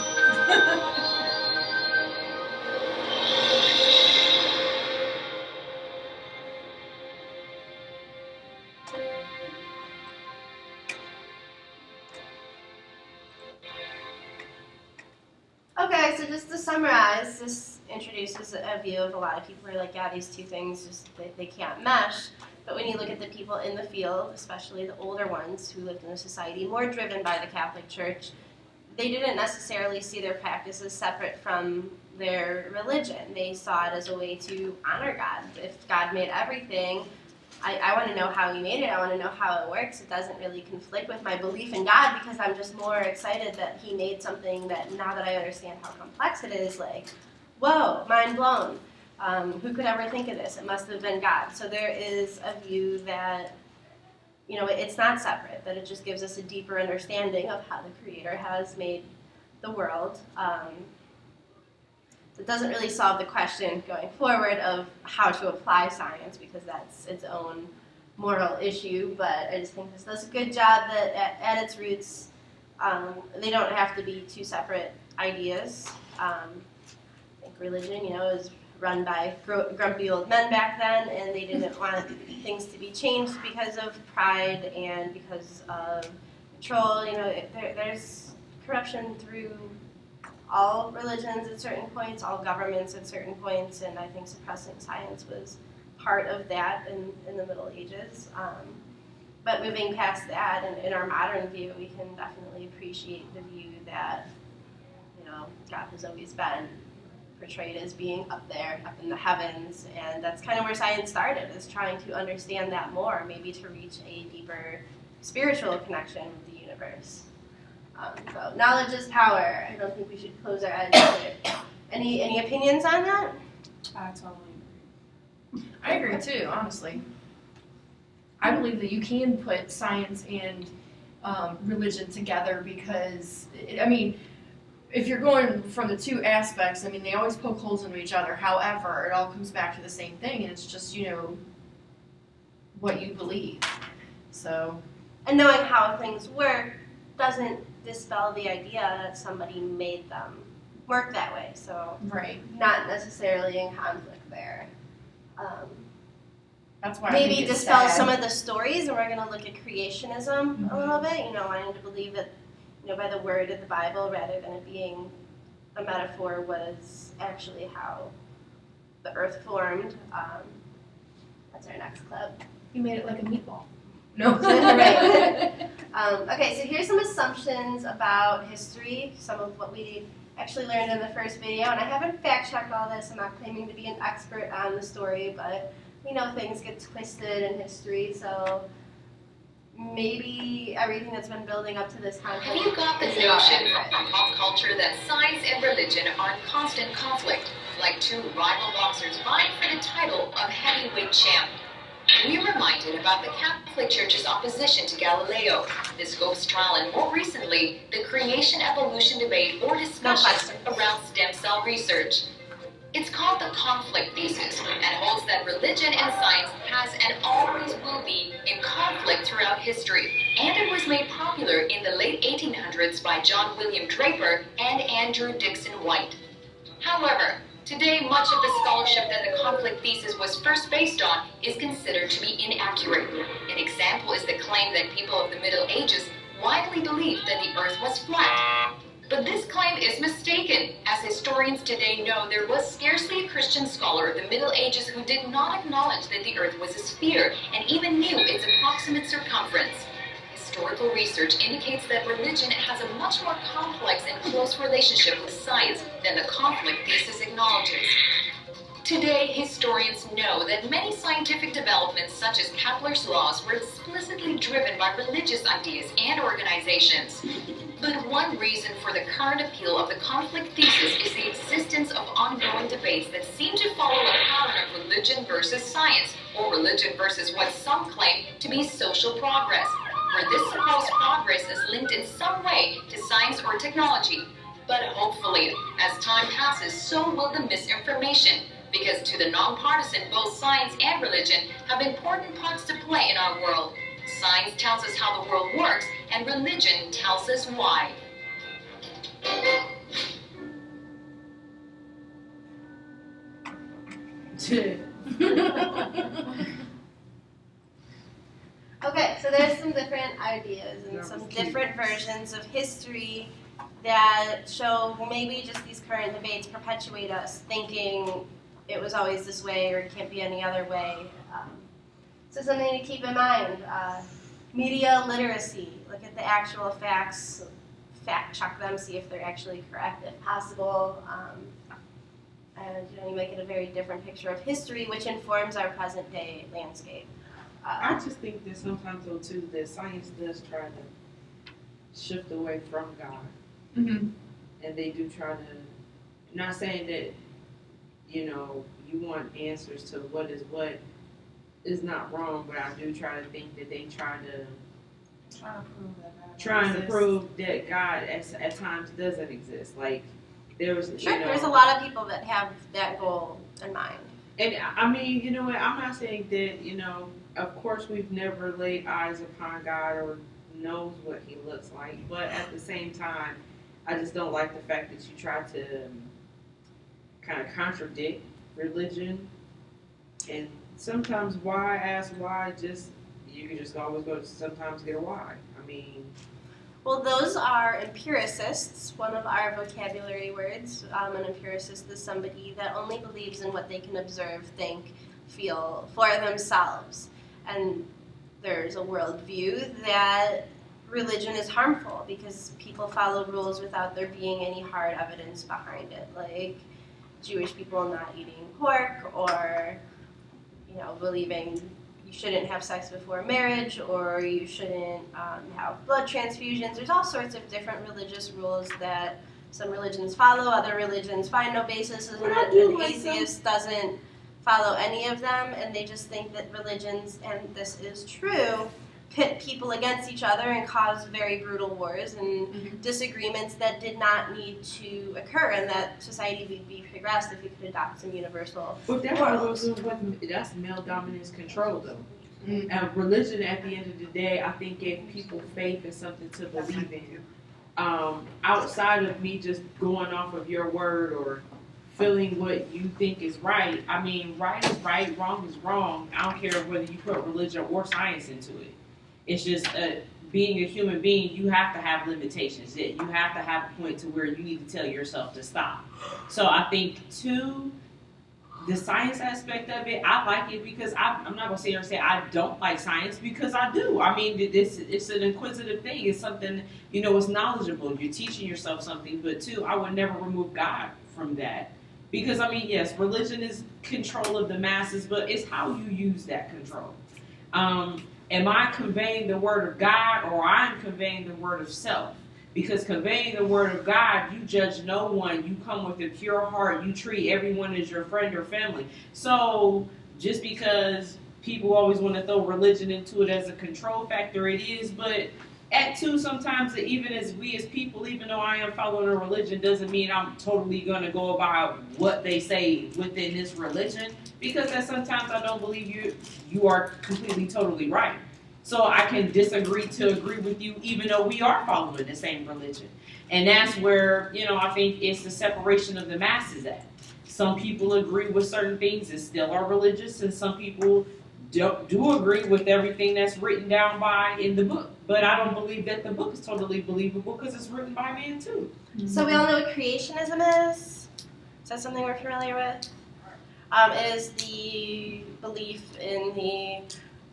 Okay, so just to summarize, this introduces a view of a lot of people who are like, yeah, these two things just they can't mesh. But when you look at the people in the field, especially the older ones who lived in a society more driven by the Catholic Church, they didn't necessarily see their practices separate from their religion. They saw it as a way to honor God. If God made everything, I want to know how he made it. I want to know how it works. It doesn't really conflict with my belief in God because I'm just more excited that he made something that now that I understand how complex it is, like, whoa, mind blown. Who could ever think of this? It must have been God. So there is a view that, you know, it's not separate, that it just gives us a deeper understanding of how the Creator has made the world. It doesn't really solve the question going forward of how to apply science because that's its own moral issue, but I just think this does a good job that at its roots, they don't have to be two separate ideas. I think religion, you know, is run by grumpy old men back then, and they didn't want things to be changed because of pride and because of control. You know, there's corruption through all religions at certain points, all governments at certain points, and I think suppressing science was part of that in the Middle Ages. But moving past that, and in our modern view, we can definitely appreciate the view that, you know, God has always been portrayed as being up there, up in the heavens, and that's kind of where science started, is trying to understand that more, maybe to reach a deeper spiritual connection with the universe. So knowledge is power. I don't think we should close our eyes to it. Any opinions on that? I totally agree. I agree too, honestly. I believe that you can put science and religion together because, I mean, if you're going from the two aspects, I mean, they always poke holes into each other. However, it all comes back to the same thing, and it's just, you know, what you believe. So, and knowing how things work doesn't dispel the idea that somebody made them work that way. So, right, not necessarily in conflict there. That's why maybe I think dispel some of the stories, and we're going to look at creationism a little bit. You know, wanting to believe it, you know, by the word of the Bible rather than it being a metaphor was actually how the earth formed. That's our next club. You made it like a meatball. No. Right. Okay, so here's some assumptions about history, some of what we actually learned in the first video, and I haven't fact-checked all this. I'm not claiming to be an expert on the story, but we know things get twisted in history, so maybe everything that's been building up to this conflict. Have you got the notion from pop culture that science and religion are in constant conflict, like two rival boxers vying for the title of heavyweight champ? We're reminded about the Catholic Church's opposition to Galileo, the Scopes trial, and more recently, the creation-evolution debate or discussion around stem cell research. It's called the conflict thesis and holds that religion and science has and always will be in conflict throughout history. And it was made popular in the late 1800s by John William Draper and Andrew Dixon White. However, today, much of the scholarship that the conflict thesis was first based on is considered to be inaccurate. An example is the claim that people of the Middle Ages widely believed that the Earth was flat. But this claim is mistaken. As historians today know, there was scarcely a Christian scholar of the Middle Ages who did not acknowledge that the Earth was a sphere and even knew its approximate circumference. Historical research indicates that religion has a much more complex and close relationship with science than the conflict thesis acknowledges. Today, historians know that many scientific developments, such as Kepler's laws, were explicitly driven by religious ideas and organizations. But one reason for the current appeal of the conflict thesis is the existence of ongoing debates that seem to follow a pattern of religion versus science, or religion versus what some claim to be social progress, where this supposed progress is linked in some way to science or technology. But hopefully, as time passes, so will the misinformation, because to the nonpartisan, both science and religion have important parts to play in our world. Science tells us how the world works, and religion tells us why. Okay, so there's some different ideas and some different versions of history that show maybe just these current debates perpetuate us thinking it was always this way or it can't be any other way. So something to keep in mind, media literacy. Look at the actual facts, fact check them, see if they're actually correct if possible. And you might get a very different picture of history, which informs our present day landscape. I just think that sometimes, though, too, that science does try to shift away from God. Mm-hmm. And they do try to, not saying that, you want answers to what is not wrong, but I do try to think that they trying to prove that God at times doesn't exist. Like, there's a lot of people that have that goal in mind. And I mean, you know what, I'm not saying that, of course we've never laid eyes upon God or knows what he looks like, but at the same time, I just don't like the fact that you try to kind of contradict religion. And sometimes why, ask why, you can just always go to sometimes get a why. I mean... Well, those are empiricists, one of our vocabulary words. An empiricist is somebody that only believes in what they can observe, think, feel for themselves. And there's a worldview that religion is harmful because people follow rules without there being any hard evidence behind it, like Jewish people not eating pork, or believing you shouldn't have sex before marriage, or you shouldn't have blood transfusions. There's all sorts of different religious rules that some religions follow, other religions find no basis in it. An atheist doesn't follow any of them, and they just think that religions, and this is true, pit people against each other and cause very brutal wars and disagreements that did not need to occur, and that society would be progressed if we could adopt some universal But morals. that's male dominance control, though. And religion, at the end of the day, I think gave people faith and something to believe in. Outside of me just going off of your word or feeling what you think is right, I mean, right is right, wrong is wrong. I don't care whether you put religion or science into it. It's just being a human being, you have to have limitations. You have to have a point to where you need to tell yourself to stop. So I think, too, the science aspect of it, I like it because I'm not going to sit here and say I don't like science, because I do. I mean, it's an inquisitive thing. It's something, it's knowledgeable. You're teaching yourself something. But, too, I would never remove God from that. Because, I mean, yes, religion is control of the masses, but it's how you use that control. Am I conveying the word of God, or I'm conveying the word of self? Because conveying the word of God, you judge no one. You come with a pure heart. You treat everyone as your friend or family. So just because people always want to throw religion into it as a control factor, it is. But at two, sometimes even as we as people, even though I am following a religion, doesn't mean I'm totally going to go about what they say within this religion. Because that sometimes I don't believe you are completely, totally right. So I can disagree to agree with you, even though we are following the same religion. And that's where, I think it's the separation of the masses at. Some people agree with certain things and still are religious, and some people do agree with everything that's written down in the book, but I don't believe that the book is totally believable because it's written by man too. So we all know what creationism is. Is that something we're familiar with? It is the belief in the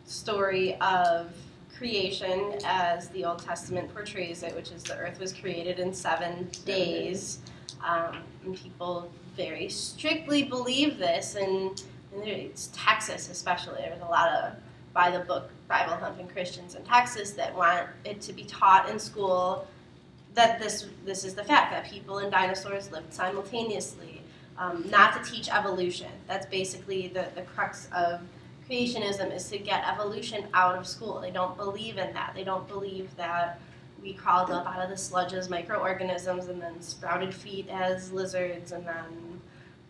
story of creation as the Old Testament portrays it, which is the earth was created in 7 days. And people very strictly believe this, and it's Texas especially. There's a lot of by-the-book Bible thumping Christians in Texas that want it to be taught in school that this is the fact, that people and dinosaurs lived simultaneously. Not to teach evolution. That's basically the crux of creationism, is to get evolution out of school. They don't believe in that. They don't believe that we crawled up out of the sludge as microorganisms and then sprouted feet as lizards and then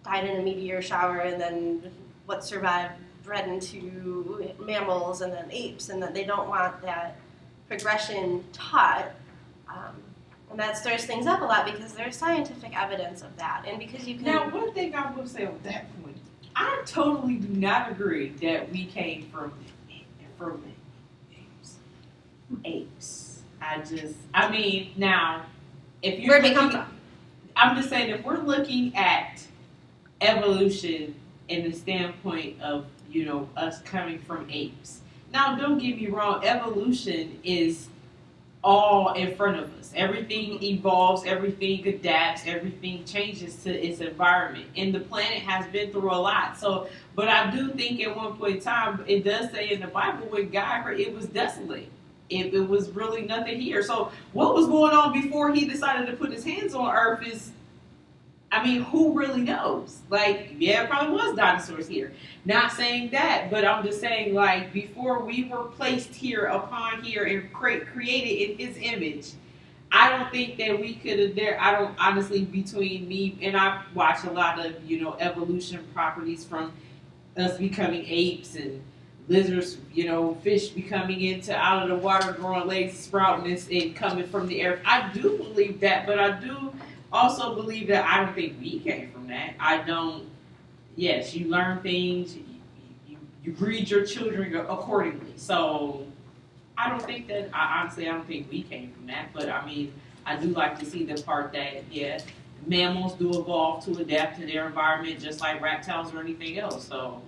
died in a meteor shower and then what survived bred into mammals and then apes, and that they don't want that progression taught. And that stirs things up a lot because there's scientific evidence of that. And because you can... Now, one thing I will say on that point, I totally do not agree that we came from apes. I mean, now, if you're Where'd we come from? I'm just saying, if we're looking at evolution in the standpoint of, us coming from apes. Now, don't get me wrong, evolution is all in front of us. Everything evolves, everything adapts, everything changes to its environment. And the planet has been through a lot. So, but I do think at one point in time, it does say in the Bible, when God created, it was desolate. It was really nothing here. So what was going on before he decided to put his hands on Earth is, who really knows? It probably was dinosaurs here. Not saying that, but I'm just saying, before we were placed here upon here and created in his image, I don't think that we could have I don't, honestly, between me, and I watch a lot of, evolution properties from us becoming apes and lizards, fish becoming out of the water, growing legs, sprouting and coming from the air. I do believe that, but I do also believe that I don't think we came from that. Yes, you learn things, you breed your children accordingly. So I don't think that, I don't think we came from that. But I do like to see the part that, mammals do evolve to adapt to their environment just like reptiles or anything else. So,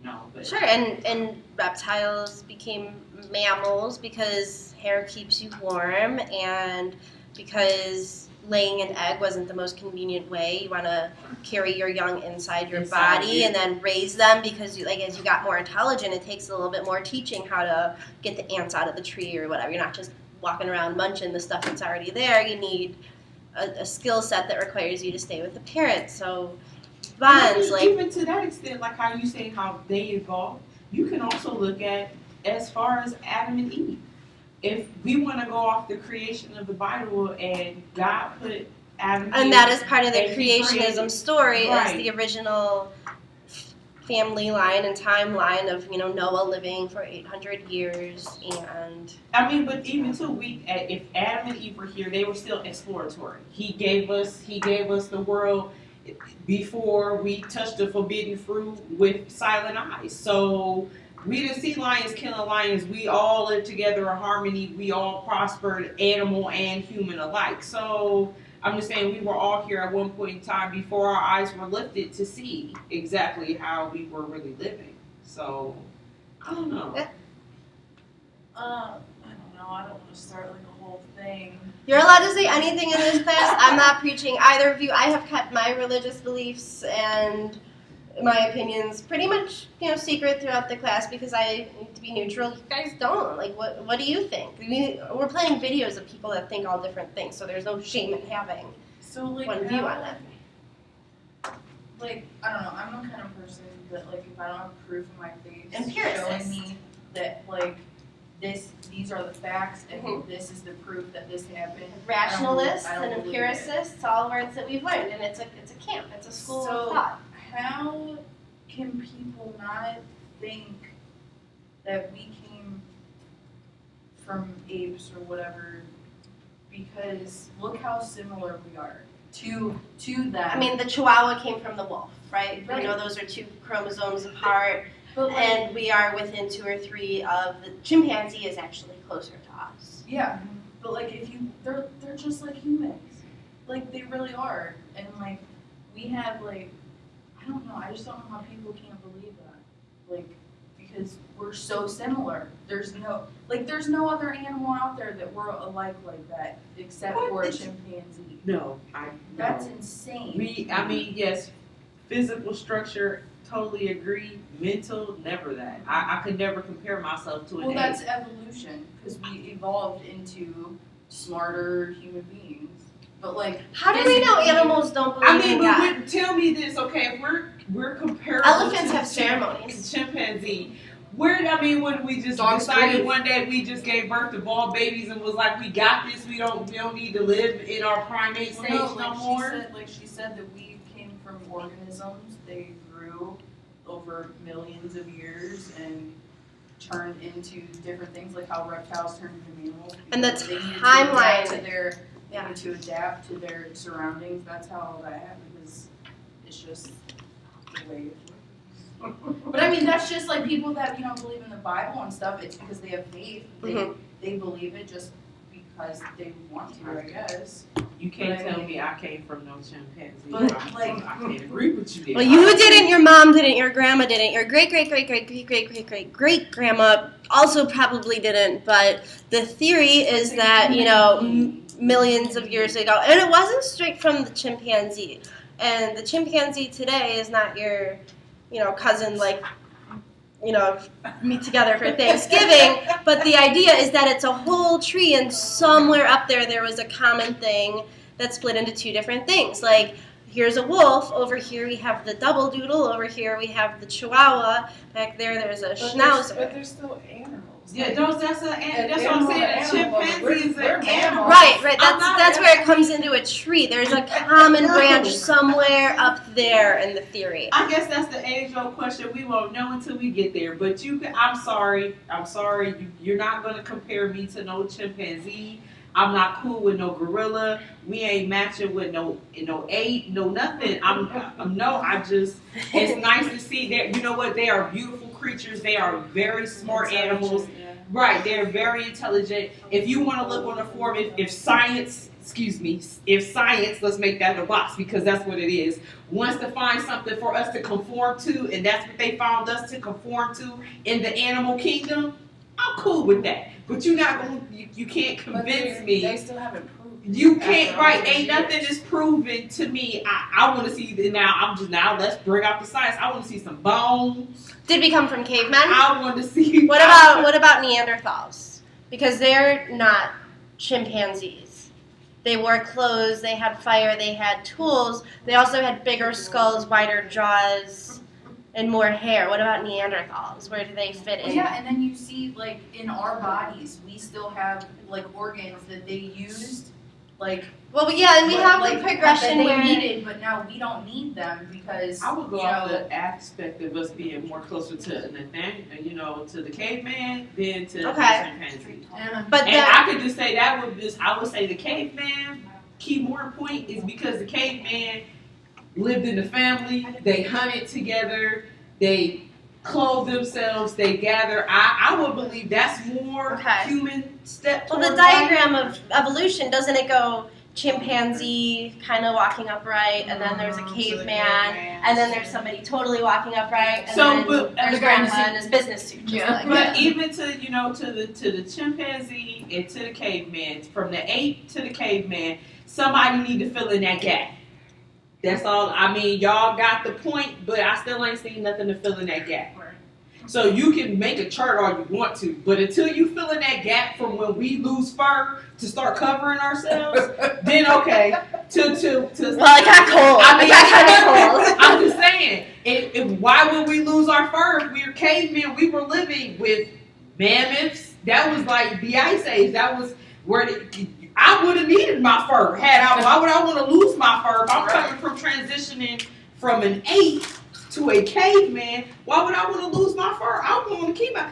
no. But Sure, and reptiles became mammals because hair keeps you warm and because laying an egg wasn't the most convenient way. You want to carry your young inside your body and then raise them because as you got more intelligent, it takes a little bit more teaching how to get the ants out of the tree or whatever. You're not just walking around munching the stuff that's already there. You need a skill set that requires you to stay with the parent. So bonds, even to that extent, like how you say how they evolved, you can also look at as far as Adam and Eve. If we want to go off the creation of the Bible and God put Adam and that is part of the creationism created, story, right, is the original family line and timeline of Noah living for 800 years and but even too, if Adam and Eve were here, they were still exploratory. He gave us the world before we touched the forbidden fruit with silent eyes. So we didn't see lions killing lions. We all lived together in harmony. We all prospered, animal and human alike. So I'm just saying we were all here at one point in time before our eyes were lifted to see exactly how we were really living. So I don't know. I don't know. I don't want to start a whole thing. You're allowed to say anything in this class. I'm not preaching either of you. I have kept my religious beliefs and my opinions pretty much, secret throughout the class because I need to be neutral. You guys don't. What do you think? We're playing videos of people that think all different things, so there's no shame in having one view on it. I don't know. I'm the kind of person that, if I don't have proof of my faith Empiricist. showing me that, these are the facts and this is the proof that this happened. Rationalists I don't and believe it. empiricists, all words that we've learned, and it's a camp. It's a school of thought. How can people not think that we came from apes or whatever? Because look how similar we are to them. The Chihuahua came from the wolf, right? Right. Those are 2 chromosomes apart. and we are within 2 or 3 of the chimpanzee is actually closer to us. Yeah, but like if you, they're just like humans, like they really are, and like we have like, I don't know, I just don't know how people can't believe that, like because we're so similar. There's no other animal out there that we're alike like that except for a chimpanzee. No, That's insane. I mean, yes, physical structure, totally agree. Mental, never that. I could never compare myself to an Well, ape. that's evolution because we evolved into smarter human beings. But like, how do we know animals don't believe in God? Tell me this, okay? If we're comparable. Elephants to have ceremonies. Chimpanzee. When we just decided one day we just gave birth to bald babies and was like, we got this. We don't need to live in our primate stage no more. She said that we came from organisms. They grew over millions of years and turned into different things, like how reptiles turned into mammals. And the timeline they need to adapt to their surroundings. That's how all that happened. It's just the way it works. But I mean, that's just like people that believe in the Bible and stuff. It's because they have faith. They believe it just because they want to, I guess. You can't tell me I came from no chimpanzee. But I can't agree with you there. Well, you didn't, your mom didn't, your grandma didn't, your great grandma also probably didn't, but the theory is that, millions of years ago, and it wasn't straight from the chimpanzee. And the chimpanzee today is not your, cousin, like, meet together for Thanksgiving, but the idea is that it's a whole tree, and somewhere up there was a common thing that split into 2 different things. Like, here's a wolf, over here we have the double doodle, over here we have the chihuahua, back there's a schnauzer. But they're still animals. Yeah, that's what I'm saying. A chimpanzee is an animal. Right. That's where it comes into a tree. There's a common branch somewhere up there in the theory. I guess that's the age-old question. We won't know until we get there. But I'm sorry. You're not gonna compare me to no chimpanzee. I'm not cool with no gorilla. We ain't matching with no ape, no nothing. It's nice to see that. You know what? They are beautiful creatures. They are very smart animals. Yeah. Right, they're very intelligent. If you want to look on the form, if science, let's make that a box because that's what it is, wants to find something for us to conform to, and that's what they found us to conform to in the animal kingdom, I'm cool with that. But you're not going to, you can't convince me. They still haven't proved. You can't, right, ain't nothing is proven to me. I want to see, now let's bring out the science. I want to see some bones. Did we come from cavemen? I want to see. What about Neanderthals? Because they're not chimpanzees. They wore clothes, they had fire, they had tools. They also had bigger skulls, wider jaws, and more hair. What about Neanderthals? Where do they fit in? Yeah, and then you see, like, in our bodies, we still have, like, organs that they used, like... Well, yeah, and we have the progression that they where... needed, but now we don't need them because, I would go off the aspect of us being more closer to Nathaniel, to the caveman than to the chimpanzee. But I could just say I would say the caveman, key more point is because the caveman lived in the family, they hunted together, they clothed themselves, they gather. I would believe that's more human step. Well, the diagram of evolution, doesn't it go chimpanzee kind of walking upright, and then there's a caveman, and then there's somebody totally walking upright, and then there's grandpa in his business suit. But even to the chimpanzee and to the caveman, from the ape to the caveman, somebody need to fill in that gap. That's all. I mean, y'all got the point, but I still ain't seen nothing to fill in that gap. So you can make a chart all you want to, but until you fill in that gap from when we lose fur to start covering ourselves, then okay. Well, it got cold. It got kind of cold. I'm just saying, why would we lose our fur if we were cavemen? We were living with mammoths. That was like the Ice Age. That was where I would have needed my fur. Why would I want to lose my fur if I'm coming from transitioning from an ape to a caveman? Why would I want to lose my fur? I want to keep my.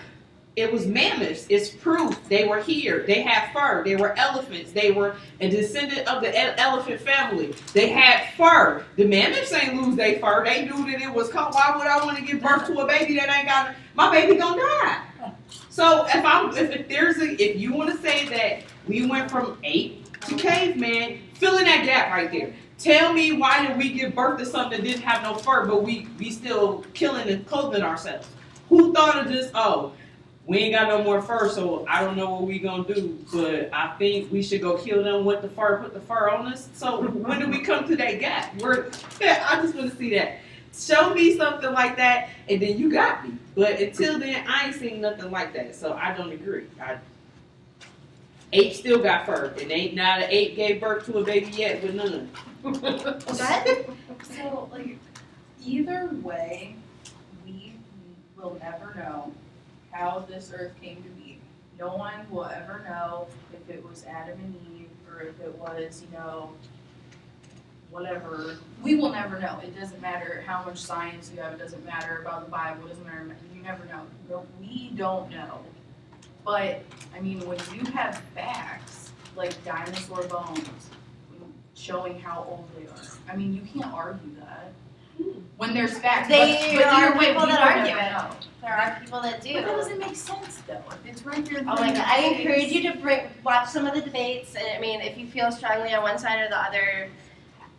It was mammoths. It's proof. They were here. They had fur. They were elephants. They were a descendant of the elephant family. They had fur. The mammoths ain't lose their fur. They knew that it was coming. Why would I want to give birth to a baby that ain't got, my baby gonna die? So if you want to say that we went from ape to caveman, fill in that gap right there. Tell me, why did we give birth to something that didn't have no fur, but we still killing and clothing ourselves? Who thought of just, we ain't got no more fur, so I don't know what we gonna do, but I think we should go kill them with the fur, put the fur on us. So when do we come to that gap? I just want to see that. Show me something like that, and then you got me. But until then, I ain't seen nothing like that, so I don't agree. Ape still got fur, and ain't not an ape gave birth to a baby yet with none. So, like, either way, we will never know how this earth came to be. No one will ever know if it was Adam and Eve or if it was, whatever. We will never know. It doesn't matter how much science you have. It doesn't matter about the Bible. It doesn't matter. You never know. No, we don't know. But, I mean, when you have facts, like dinosaur bones, showing how old they are, I mean, you can't argue that. When there's facts. There but are you're people that argue never it. know. There are people that do. But that doesn't make sense, though. If it's right there. Oh my God! I encourage you to watch some of the debates. And I mean, if you feel strongly on one side or the other,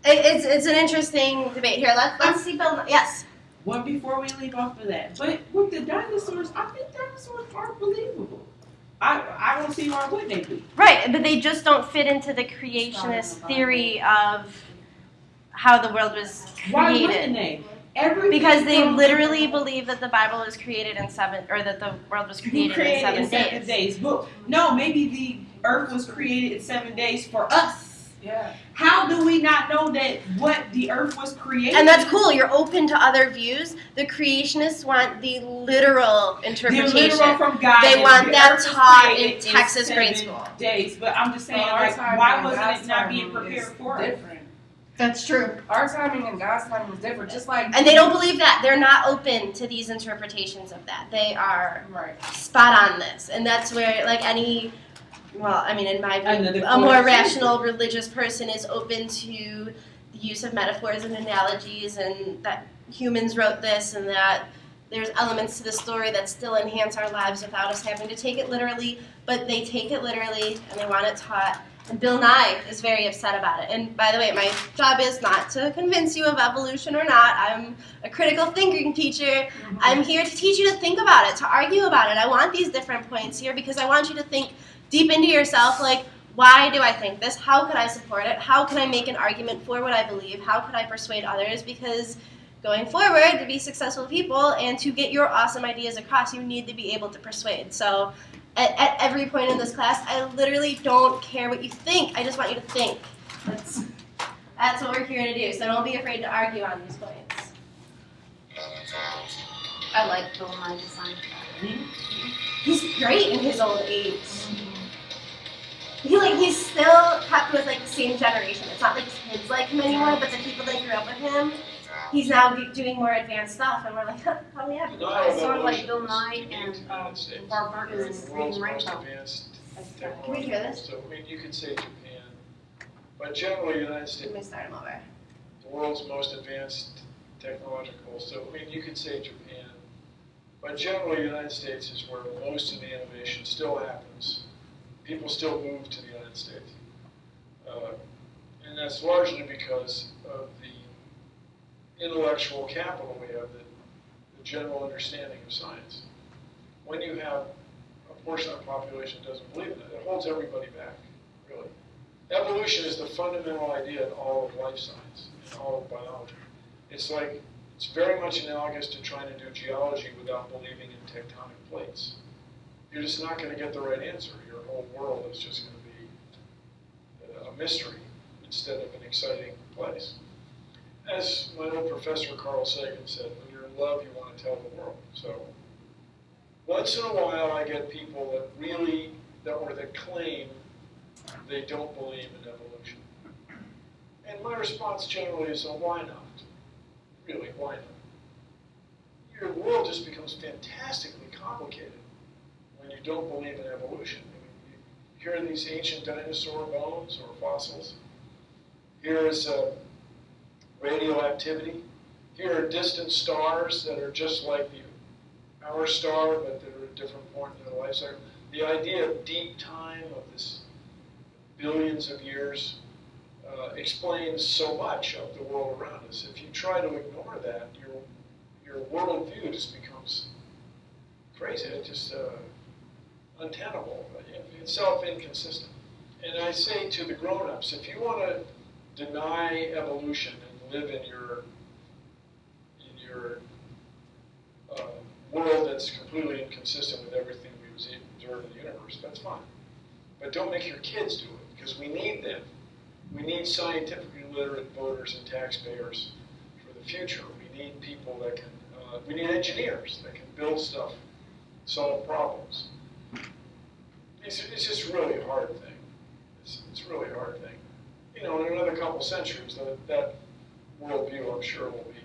it's an interesting debate here. Let's see, Bill. Yes. One before we leave off of that, but with the dinosaurs, I think dinosaurs are believable. I don't see why wouldn't they be. Right, but they just don't fit into the creationist theory of how the world was created. Why wouldn't they? Because they literally believe that the Bible was created in that the world was created in 7 days. But no, maybe the earth was created in 7 days for us. Yeah. How do we not know that what the earth was created? And that's cool. You're open to other views. The creationists want the literal interpretation. The literal from God. They want that taught in Texas grade school. Days, but I'm just saying, why wasn't it not being prepared for it? That's true. Our timing and God's timing is different. Just like And they don't believe that. They're not open to these interpretations of that. They are spot on this. And that's where, like, any, well, I mean, in my view, a more rational religious person is open to the use of metaphors and analogies, and that humans wrote this, and that there's elements to the story that still enhance our lives without us having to take it literally. But they take it literally, and they want it taught. And Bill Nye is very upset about it. And by the way, my job is not to convince you of evolution or not. I'm a critical thinking teacher. Mm-hmm. I'm here to teach you to think about it, to argue about it. I want these different points here because I want you to think deep into yourself, like, why do I think this? How could I support it? How can I make an argument for what I believe? How could I persuade others? Because going forward, to be successful people and to get your awesome ideas across, you need to be able to persuade. So at every point in this class, I literally don't care what you think. I just want you to think. That's what we're here to do. So don't be afraid to argue on these points. I like Bill Nye design. He's great in his old age. He's still kept with like the same generation. It's not like his kids like him anymore, but the people that grew up with him, he's now doing more advanced stuff, and we're like, oh yeah. Sort of like Bill Nye and Bob Martin and Reading Rainbow. Can we hear this? So, I mean, you could say Japan, but generally the United States. Let me start him over. The world's most advanced technological. So, I mean, you could say Japan, but generally the United States is where most of the innovation still happens. People still move to the United States, and that's largely because of the intellectual capital we have, the general understanding of science. When you have a portion of the population that doesn't believe in it, it holds everybody back, really. Evolution is the fundamental idea in all of life science, in all of biology. It's very much analogous to trying to do geology without believing in tectonic plates. You're just not going to get the right answer. Your whole world is just going to be a mystery instead of an exciting place. As my old professor Carl Sagan said, when you're in love, you want to tell the world. So once in a while, I get people that claim they don't believe in evolution. And my response generally is, why not? Really, why not? Your world just becomes fantastically complicated and you don't believe in evolution. Here are these ancient dinosaur bones or fossils. Here is radioactivity. Here are distant stars that are just like our star, but that are at a different point in their life cycle. The idea of deep time, of this billions of years, explains so much of the world around us. If you try to ignore that, your worldview just becomes crazy. It's just untenable, itself inconsistent. And I say to the grown-ups, if you want to deny evolution and live in your world that's completely inconsistent with everything we observe in the universe, that's fine. But don't make your kids do it, because we need them. We need scientifically literate voters and taxpayers for the future. We need people that can, we need engineers that can build stuff, solve problems. It's just really a hard thing. It's really a hard thing. You know, in another couple centuries, that worldview, I'm sure, will be,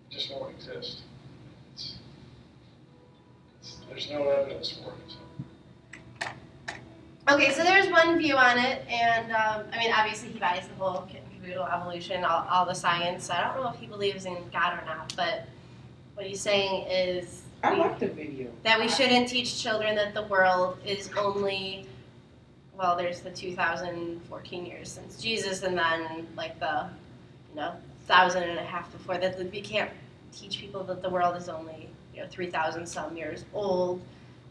just won't exist. There's no evidence for it. So. Okay, so there's one view on it, and I mean, obviously he buys the whole caboodle evolution, all the science. I don't know if he believes in God or not, but what he's saying is I like the video. That we shouldn't teach children that the world is only, well, there's the 2014 years since Jesus, and then like the, 1,500 before that. We can't teach people that the world is only 3,000 some years old,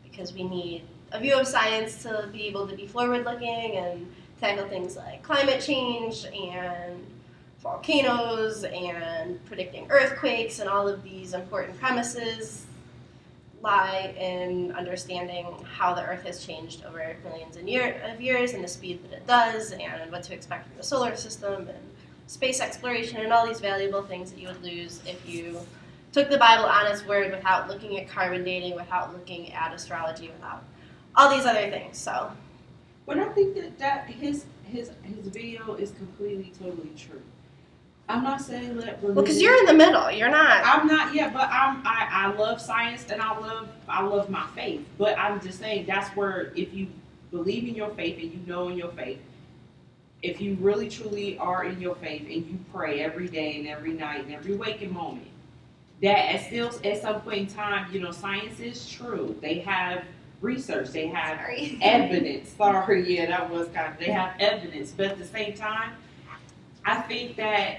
because we need a view of science to be able to be forward-looking and tackle things like climate change and volcanoes and predicting earthquakes, and all of these important premises lie in understanding how the Earth has changed over millions of years and the speed that it does, and what to expect from the solar system and space exploration and all these valuable things that you would lose if you took the Bible on its word without looking at carbon dating, without looking at astrology, without all these other things. So, but I think that his video is completely, totally true. I'm not saying that. Well, because you're in the middle. You're not. I'm not. Yeah, but I love science and I love my faith. But I'm just saying that's where, if you believe in your faith and you know in your faith, if you really truly are in your faith and you pray every day and every night and every waking moment, that at some point in time, science is true. They have research. They have evidence. Sorry, yeah, that was kind of. They have evidence, but at the same time, I think that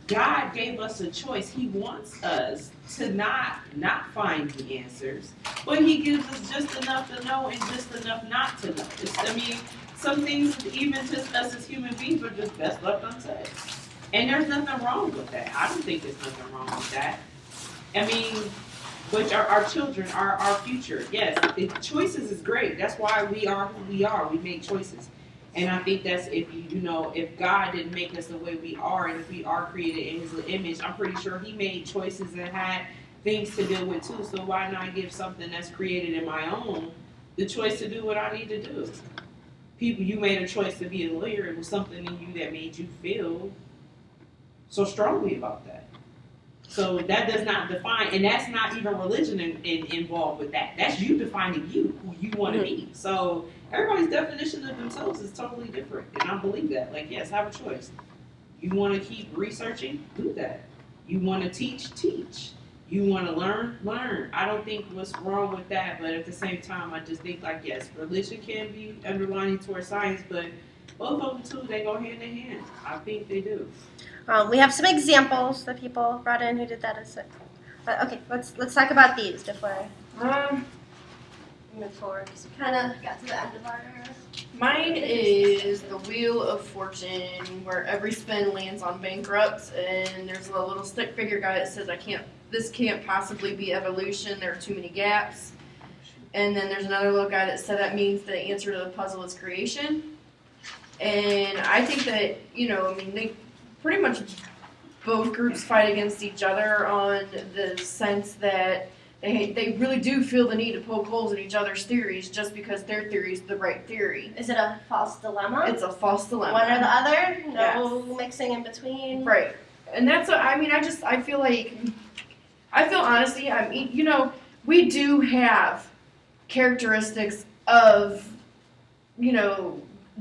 God gave us a choice. He wants us to not find the answers, but He gives us just enough to know and just enough not to know. Some things, even just us as human beings, are just best left unsaid. And there's nothing wrong with that. I don't think there's nothing wrong with that. I mean, but our children, our future, yes, choices is great. That's why we are who we are. We make choices. And I think that's if God didn't make us the way we are, and if we are created in His image, I'm pretty sure He made choices and had things to deal with too. So why not give something that's created in my own the choice to do what I need to do? People, you made a choice to be a lawyer. It was something in you that made you feel so strongly about that. So that does not define, and that's not even religion involved with that. That's you defining you, who you want to be. So everybody's definition of themselves is totally different, and I believe that. Like, yes, have a choice. You want to keep researching? Do that. You want to teach? Teach. You want to learn? Learn. I don't think what's wrong with that, but at the same time, I just think, like, yes, religion can be underlining towards science, but both of them, too, they go hand in hand. I think they do. We have some examples that people brought in who did that. Okay, let's talk about these before move forward, because we kind of got to the end of our. Mine is the Wheel of Fortune, where every spin lands on bankrupts, and there's a little stick figure guy that says, this can't possibly be evolution, there are too many gaps. And then there's another little guy that said that means the answer to the puzzle is creation. And I think that, they pretty much both groups fight against each other on the sense that they really do feel the need to poke holes in each other's theories just because their theory is the right theory. Is it a false dilemma? It's a false dilemma. One or the other? No mixing in between? Right. And that's what, I feel honesty, we do have characteristics of,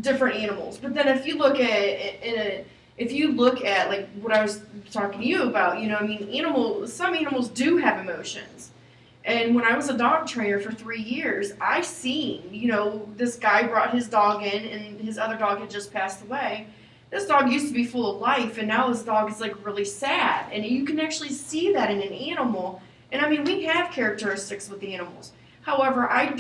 different animals. But then if you look at like what I was talking to you about, some animals do have emotions. And when I was a dog trainer for 3 years, I seen, this guy brought his dog in and his other dog had just passed away. This dog used to be full of life, and now this dog is like really sad. And you can actually see that in an animal. And we have characteristics with the animals. However, I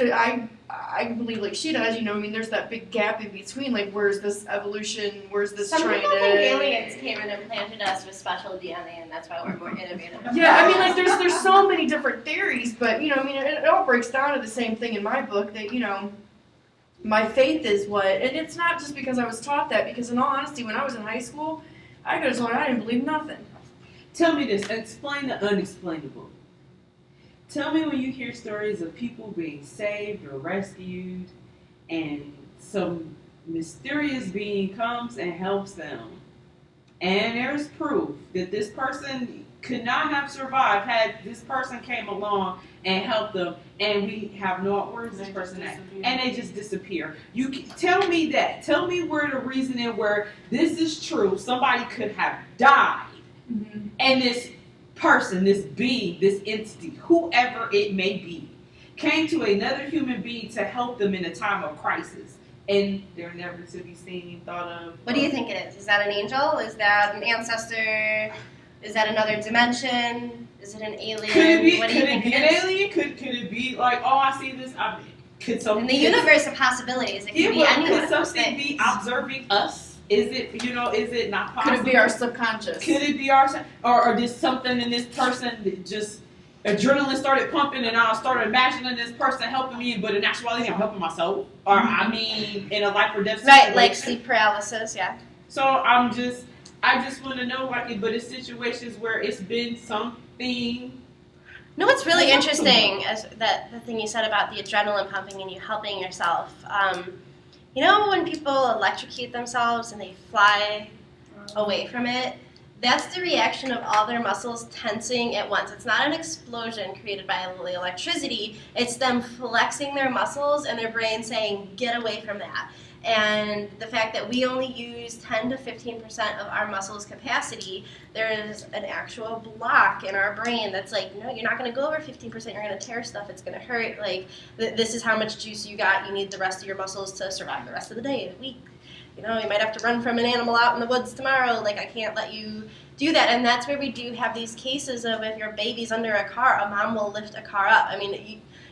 believe like she does, there's that big gap in between, like where's this evolution, where's this Some trying people to... think aliens came and implanted us with special DNA, and that's why we're more innovative. Yeah, there's so many different theories, but, it all breaks down to the same thing in my book that, my faith is what, and it's not just because I was taught that, because in all honesty, when I was in high school, I could have told I didn't believe nothing. Tell me this, explain the unexplainable. Tell me when you hear stories of people being saved or rescued and some mysterious being comes and helps them. And there's proof that this person could not have survived had this person came along and helped them, and we have no, where's this person at? And they just disappear. Tell me that. Tell me where the reasoning where this is true. Somebody could have died, and this person, this being, this entity, whoever it may be, came to another human being to help them in a time of crisis, and they're never to be seen, thought of. What do you think it is? Is that an angel? Is that an ancestor? Is that another dimension? Is it an alien? Could it be, what do you think an alien? Could it be like, oh, I see this? Could something? In the universe of possibilities, it could be anyone. Could something be observing us? Is it, is it not possible? Could it be our subconscious? Could it be our, or did something in this person that just, adrenaline started pumping and I started imagining this person helping me, but in actuality I'm helping myself? Or, in a life or death situation. Right, like sleep paralysis, yeah. So I just want to know, but it's situations where it's been something. No, what's really interesting is that the thing you said about the adrenaline pumping and you helping yourself. When people electrocute themselves and they fly away from it, that's the reaction of all their muscles tensing at once. It's not an explosion created by the electricity. It's them flexing their muscles and their brain saying, get away from that. And the fact that we only use 10 to 15% of our muscles' capacity, there is an actual block in our brain that's like, no, you're not going to go over 15%, you're going to tear stuff, it's going to hurt. Like, this is how much juice you got, you need the rest of your muscles to survive the rest of the day, the week. You might have to run from an animal out in the woods tomorrow, like, I can't let you do that. And that's where we do have these cases of if your baby's under a car, a mom will lift a car up.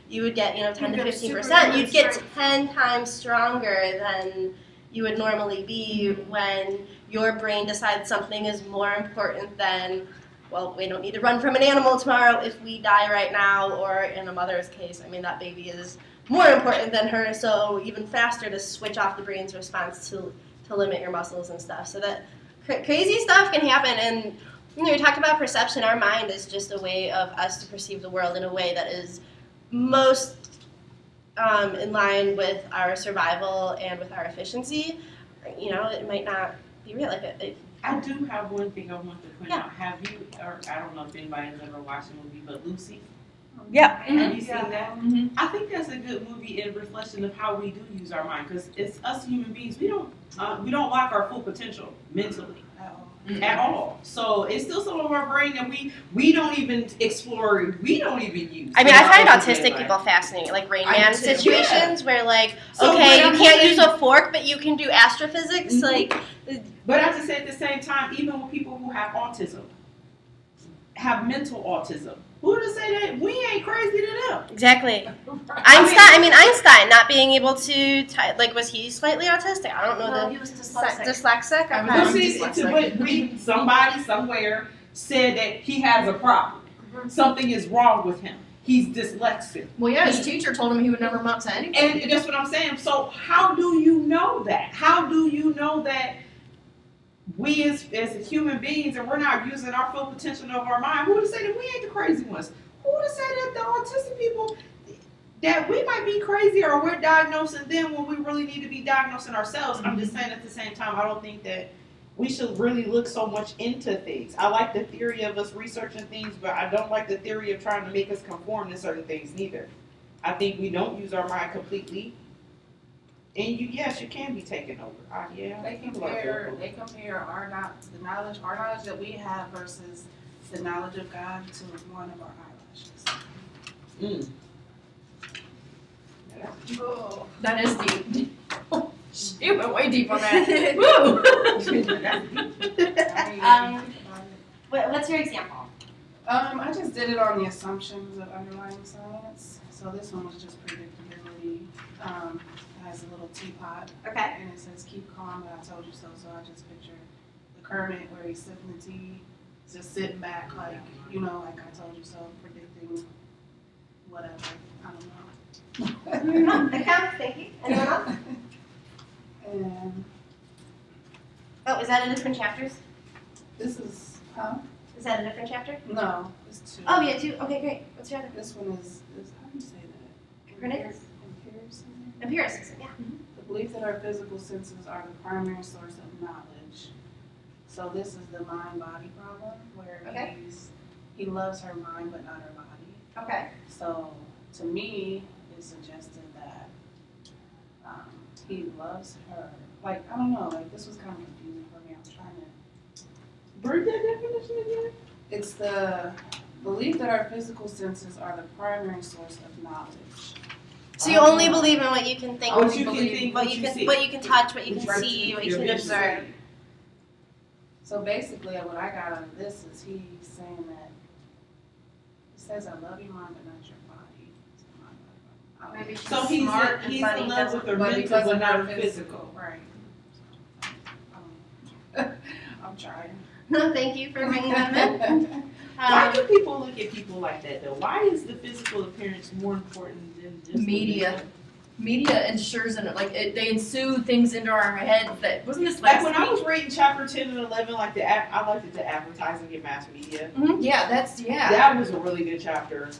You would get, 10 to 15%. You'd get 10 times stronger than you would normally be when your brain decides something is more important than, well, we don't need to run from an animal tomorrow if we die right now, or in a mother's case, that baby is more important than her, so even faster to switch off the brain's response to limit your muscles and stuff. So that crazy stuff can happen, and we talk about perception. Our mind is just a way of us to perceive the world in a way that is most in line with our survival and with our efficiency. It might not be real. I do have one thing I want to point out. Have you, or I don't know if anybody's ever watched the movie, but Lucy? Yeah. Have you seen that? Mm-hmm. I think that's a good movie in reflection of how we do use our mind, because it's us human beings. We don't lock our full potential mentally. At all. So it's still some of our brain that we don't even explore, we don't even use. I find autistic people fascinating, like Rain Man situations where you can't use a fork, but you can do astrophysics. Mm-hmm. But I just say at the same time, even with people who have autism, have mental autism, who to say that we ain't crazy to them? Exactly. Einstein not being able to was he slightly autistic? I don't know. He was dyslexic. Dyslexic. Somebody somewhere said that he has a problem. Something is wrong with him. He's dyslexic. Well, yeah, his teacher told him he would never amount to anything. And that's what I'm saying. So how do you know that? How do you know that we as human beings, and we're not using our full potential of our mind? Who to say that we ain't the crazy ones? Who to say that the autistic people, that we might be crazy, or we're diagnosing them when we really need to be diagnosing ourselves? Mm-hmm. I'm just saying at the same time, I don't think that we should really look so much into things. I like the theory of us researching things, but I don't like the theory of trying to make us conform to certain things neither. I think we don't use our mind completely. And yes, you can be taken over. Yeah. They compare the knowledge that we have versus the knowledge of God to one of our eyelashes. Oh, that is deep. She went way deep on that. Woo! What's your example? I just did it on the assumptions of underlying science. So this one was just predictability. It has a little teapot. Okay. And it says keep calm, but I told you so. So I just picture the Kermit where he's sipping the tea, just sitting back like, like I told you so, predicting whatever. I don't know. Okay, thank you. Anyone else? And is that a different chapters? this is, Is that a different chapter? No, it's 2. Oh, yeah, 2. Okay, great. What's the other? This one is how do you say that? Empiricism. Empiricism, yeah. The belief that our physical senses are the primary source of knowledge. So this is the mind-body problem where he loves her mind but not her body. Okay. So to me, it suggested that he loves her. Like, I don't know, like this was kind of confusing for me. I'm trying to bring that definition again. It's the belief that our physical senses are the primary source of knowledge. So you only believe in what you can think, what you can think, what you can touch, what you can see, what you can observe. So basically, what I got out of this is he's saying that he says, "I love your mind, but not your body." Maybe she's so he's smart he's and in love with her mental, but not her physical. Right. I'm trying. No, thank you for bringing that in. Why do people look at people like that though? Why is the physical appearance more important than just media? Media ensures they ensue things into our heads that wasn't this like last when week? I was reading chapter 10 and 11, like I liked it to advertising and mass media. Mm-hmm. Yeah, that was a really good chapter.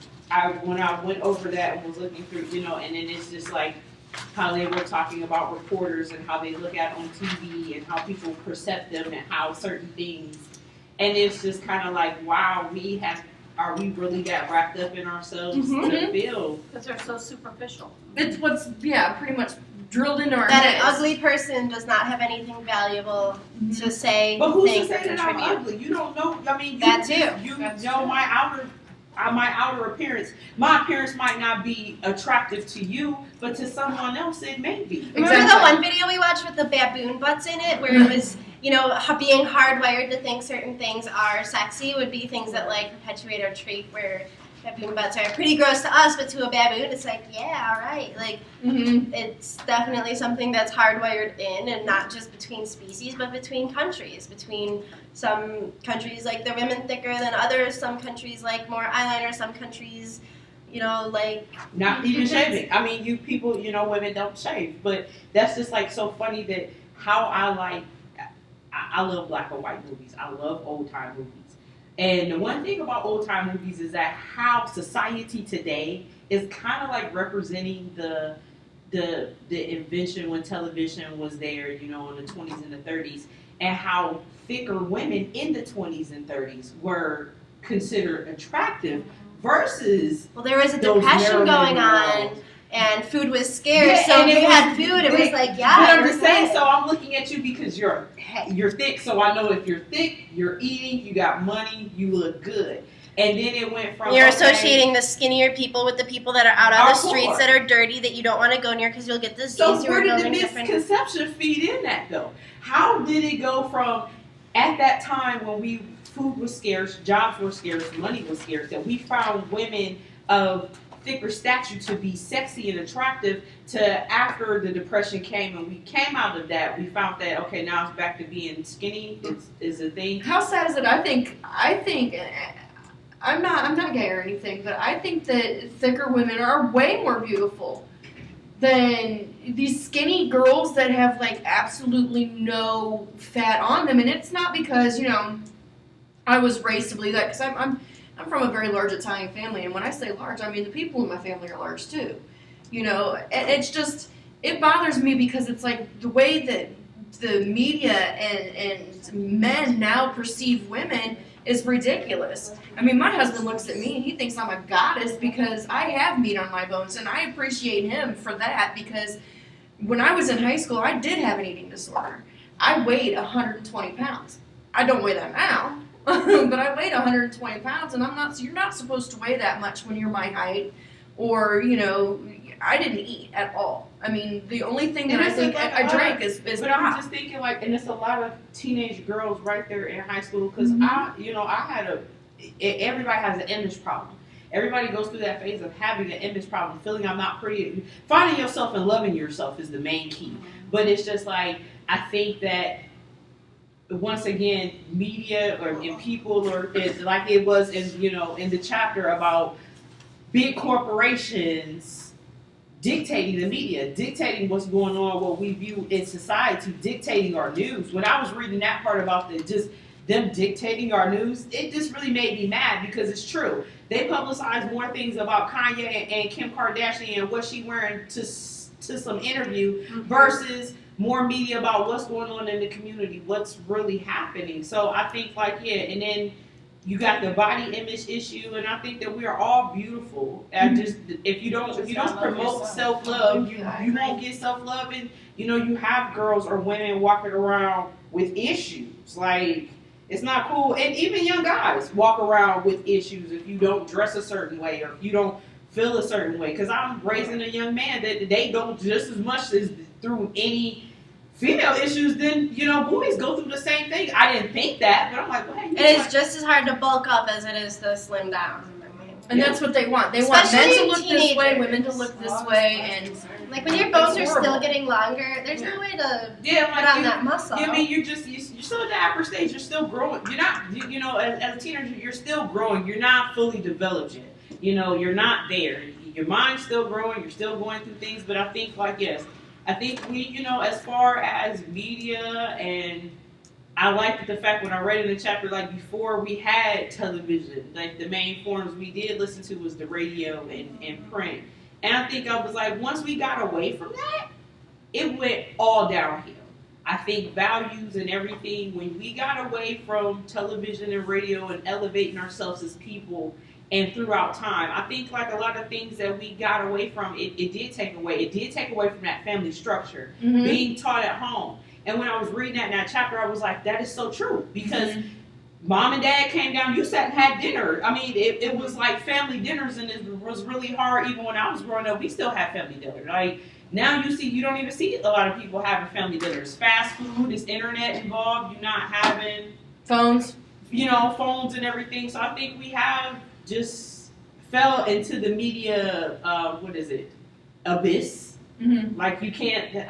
When I went over that and was looking through, and then it's just like how they were talking about reporters and how they look at on TV and how people perceive them and how certain things, and it's just kind of like, wow, are we really that wrapped up in ourselves to feel? Because they're so superficial. It's what's pretty much drilled into our that heads. An ugly person does not have anything valuable to say, but who's think, to say or that I'm contribute. ugly? You don't know. I mean, that too. You know my outer appearance. My appearance might not be attractive to you, but to someone else it may be. Remember the one video we watched with the baboon butts in it, where it was, being hardwired to think certain things are sexy would be things that perpetuate our trait where baboon butts are pretty gross to us, but to a baboon it's like, yeah, all right. It's definitely something that's hardwired in, and not just between species, but between countries. Between some countries like the women thicker than others, some countries like more eyeliner, some countries, not even shaving. I mean, you people, women don't shave, but that's just so funny that how I love black and white movies. I love old time movies. And the one thing about old time movies is that how society today is kind of representing the invention when television was there, in the 20s and the 30s, and how thicker women in the 20s and 30s were considered attractive versus there was a depression going on. And food was scarce, so if you had food, it was But I'm just saying, so I'm looking at you because you're thick, so I know if you're thick, you're eating, you got money, you look good. And then it went from you're associating the skinnier people with the people that are out on the streets poor. that are dirty that you don't want to go near because you'll get disease. So where did the misconception feed in that though? How did it go from at that time when food was scarce, jobs were scarce, money was scarce, that we found women of thicker stature to be sexy and attractive, to after the depression came and we came out of that, we found that now it's back to being skinny is a thing. How sad is it? I think I'm not gay or anything, but I think that thicker women are way more beautiful than these skinny girls that have absolutely no fat on them. And it's not because I was raised to believe that, because I'm from a very large Italian family, and when I say large, I mean the people in my family are large too. And it's just, it bothers me because it's the way that the media and men now perceive women is ridiculous. I mean, my husband looks at me and he thinks I'm a goddess because I have meat on my bones, and I appreciate him for that because when I was in high school, I did have an eating disorder. I weighed 120 pounds. I don't weigh that now, but I weighed 120 pounds, and you're not supposed to weigh that much when you're my height, or, you know, I didn't eat at all. I mean, the only thing that I think I drank is But pop. I'm just thinking, like, and it's a lot of teenage girls right there in high school, because everybody has an image problem. Everybody goes through that phase of having an image problem, feeling I'm not pretty. Finding yourself and loving yourself is the main key. But it's just like, I think that once again, media and people is like it was in the chapter about big corporations dictating the media, dictating what's going on, what we view in society, dictating our news. When I was reading that part about them dictating our news, it just really made me mad because it's true. They publicize more things about Kanye and Kim Kardashian and what she wearing to some interview versus more media about what's going on in the community, what's really happening. So I think and then you got the body image issue, and I think that we are all beautiful. And just if you don't promote self-love, you won't get self-love. And you have girls or women walking around with issues. Like, it's not cool. And even young guys walk around with issues if you don't dress a certain way or if you don't feel a certain way. Because I'm raising a young man that they don't just as much as through any female issues, then boys go through the same thing. I didn't think that, but I'm like, well, hey, it's just as hard to bulk up as it is to slim down. And that's what they want. They want men to look this way, teenagers. women to look this way, and like when your bones are still getting longer, there's no way to put on that muscle. I mean, you're still at the average stage. You're still growing. You're not, as a teenager, you're still growing. You're not fully developed yet. You're not there. Your mind's still growing. You're still going through things. But I think, yes. I think we, as far as media, and I liked the fact when I read in the chapter, like before we had television, like the main forms we did listen to was the radio and print. And I think I was like, once we got away from that, it went all downhill. I think values and everything, when we got away from television and radio and elevating ourselves as people, and throughout time, I think like a lot of things that we got away from, it did take away. It did take away from that family structure, being taught at home. And when I was reading that in that chapter, I was like, that is so true. Because mom and dad came down, you sat and had dinner. I mean, it was like family dinners, and it was really hard. Even when I was growing up, we still had family dinners. Like, now you don't even see a lot of people having family dinners. Fast food, is internet involved, you're not having phones, phones and everything. So I think we have just fell into the media, abyss. Like, you can't,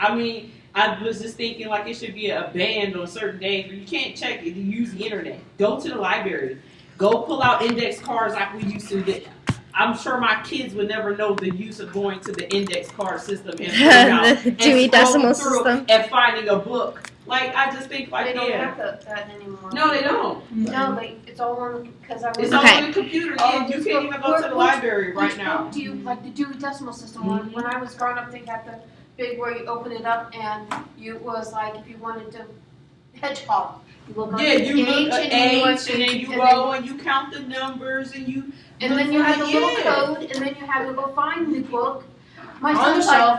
I was just thinking like it should be a ban on certain days where you can't check it, you use the internet. Go to the library. Go pull out index cards like we used to do. I'm sure my kids would never know the use of going to the index card system and the Dewey Decimal System and finding a book. Like, I just think like, they don't have that anymore. No, they don't. No, it's all on because I was. It's all on the computer. Yeah, you can't even go to the library right now. Do you like the Dewey Decimal System? When I was growing up, they had the big where you open it up and it was like if you wanted to hedgehog. You look on you look at age, and then you go and you count the numbers and you. And then you had the little code, and then you had to go find the book. My On the son's like, shelf.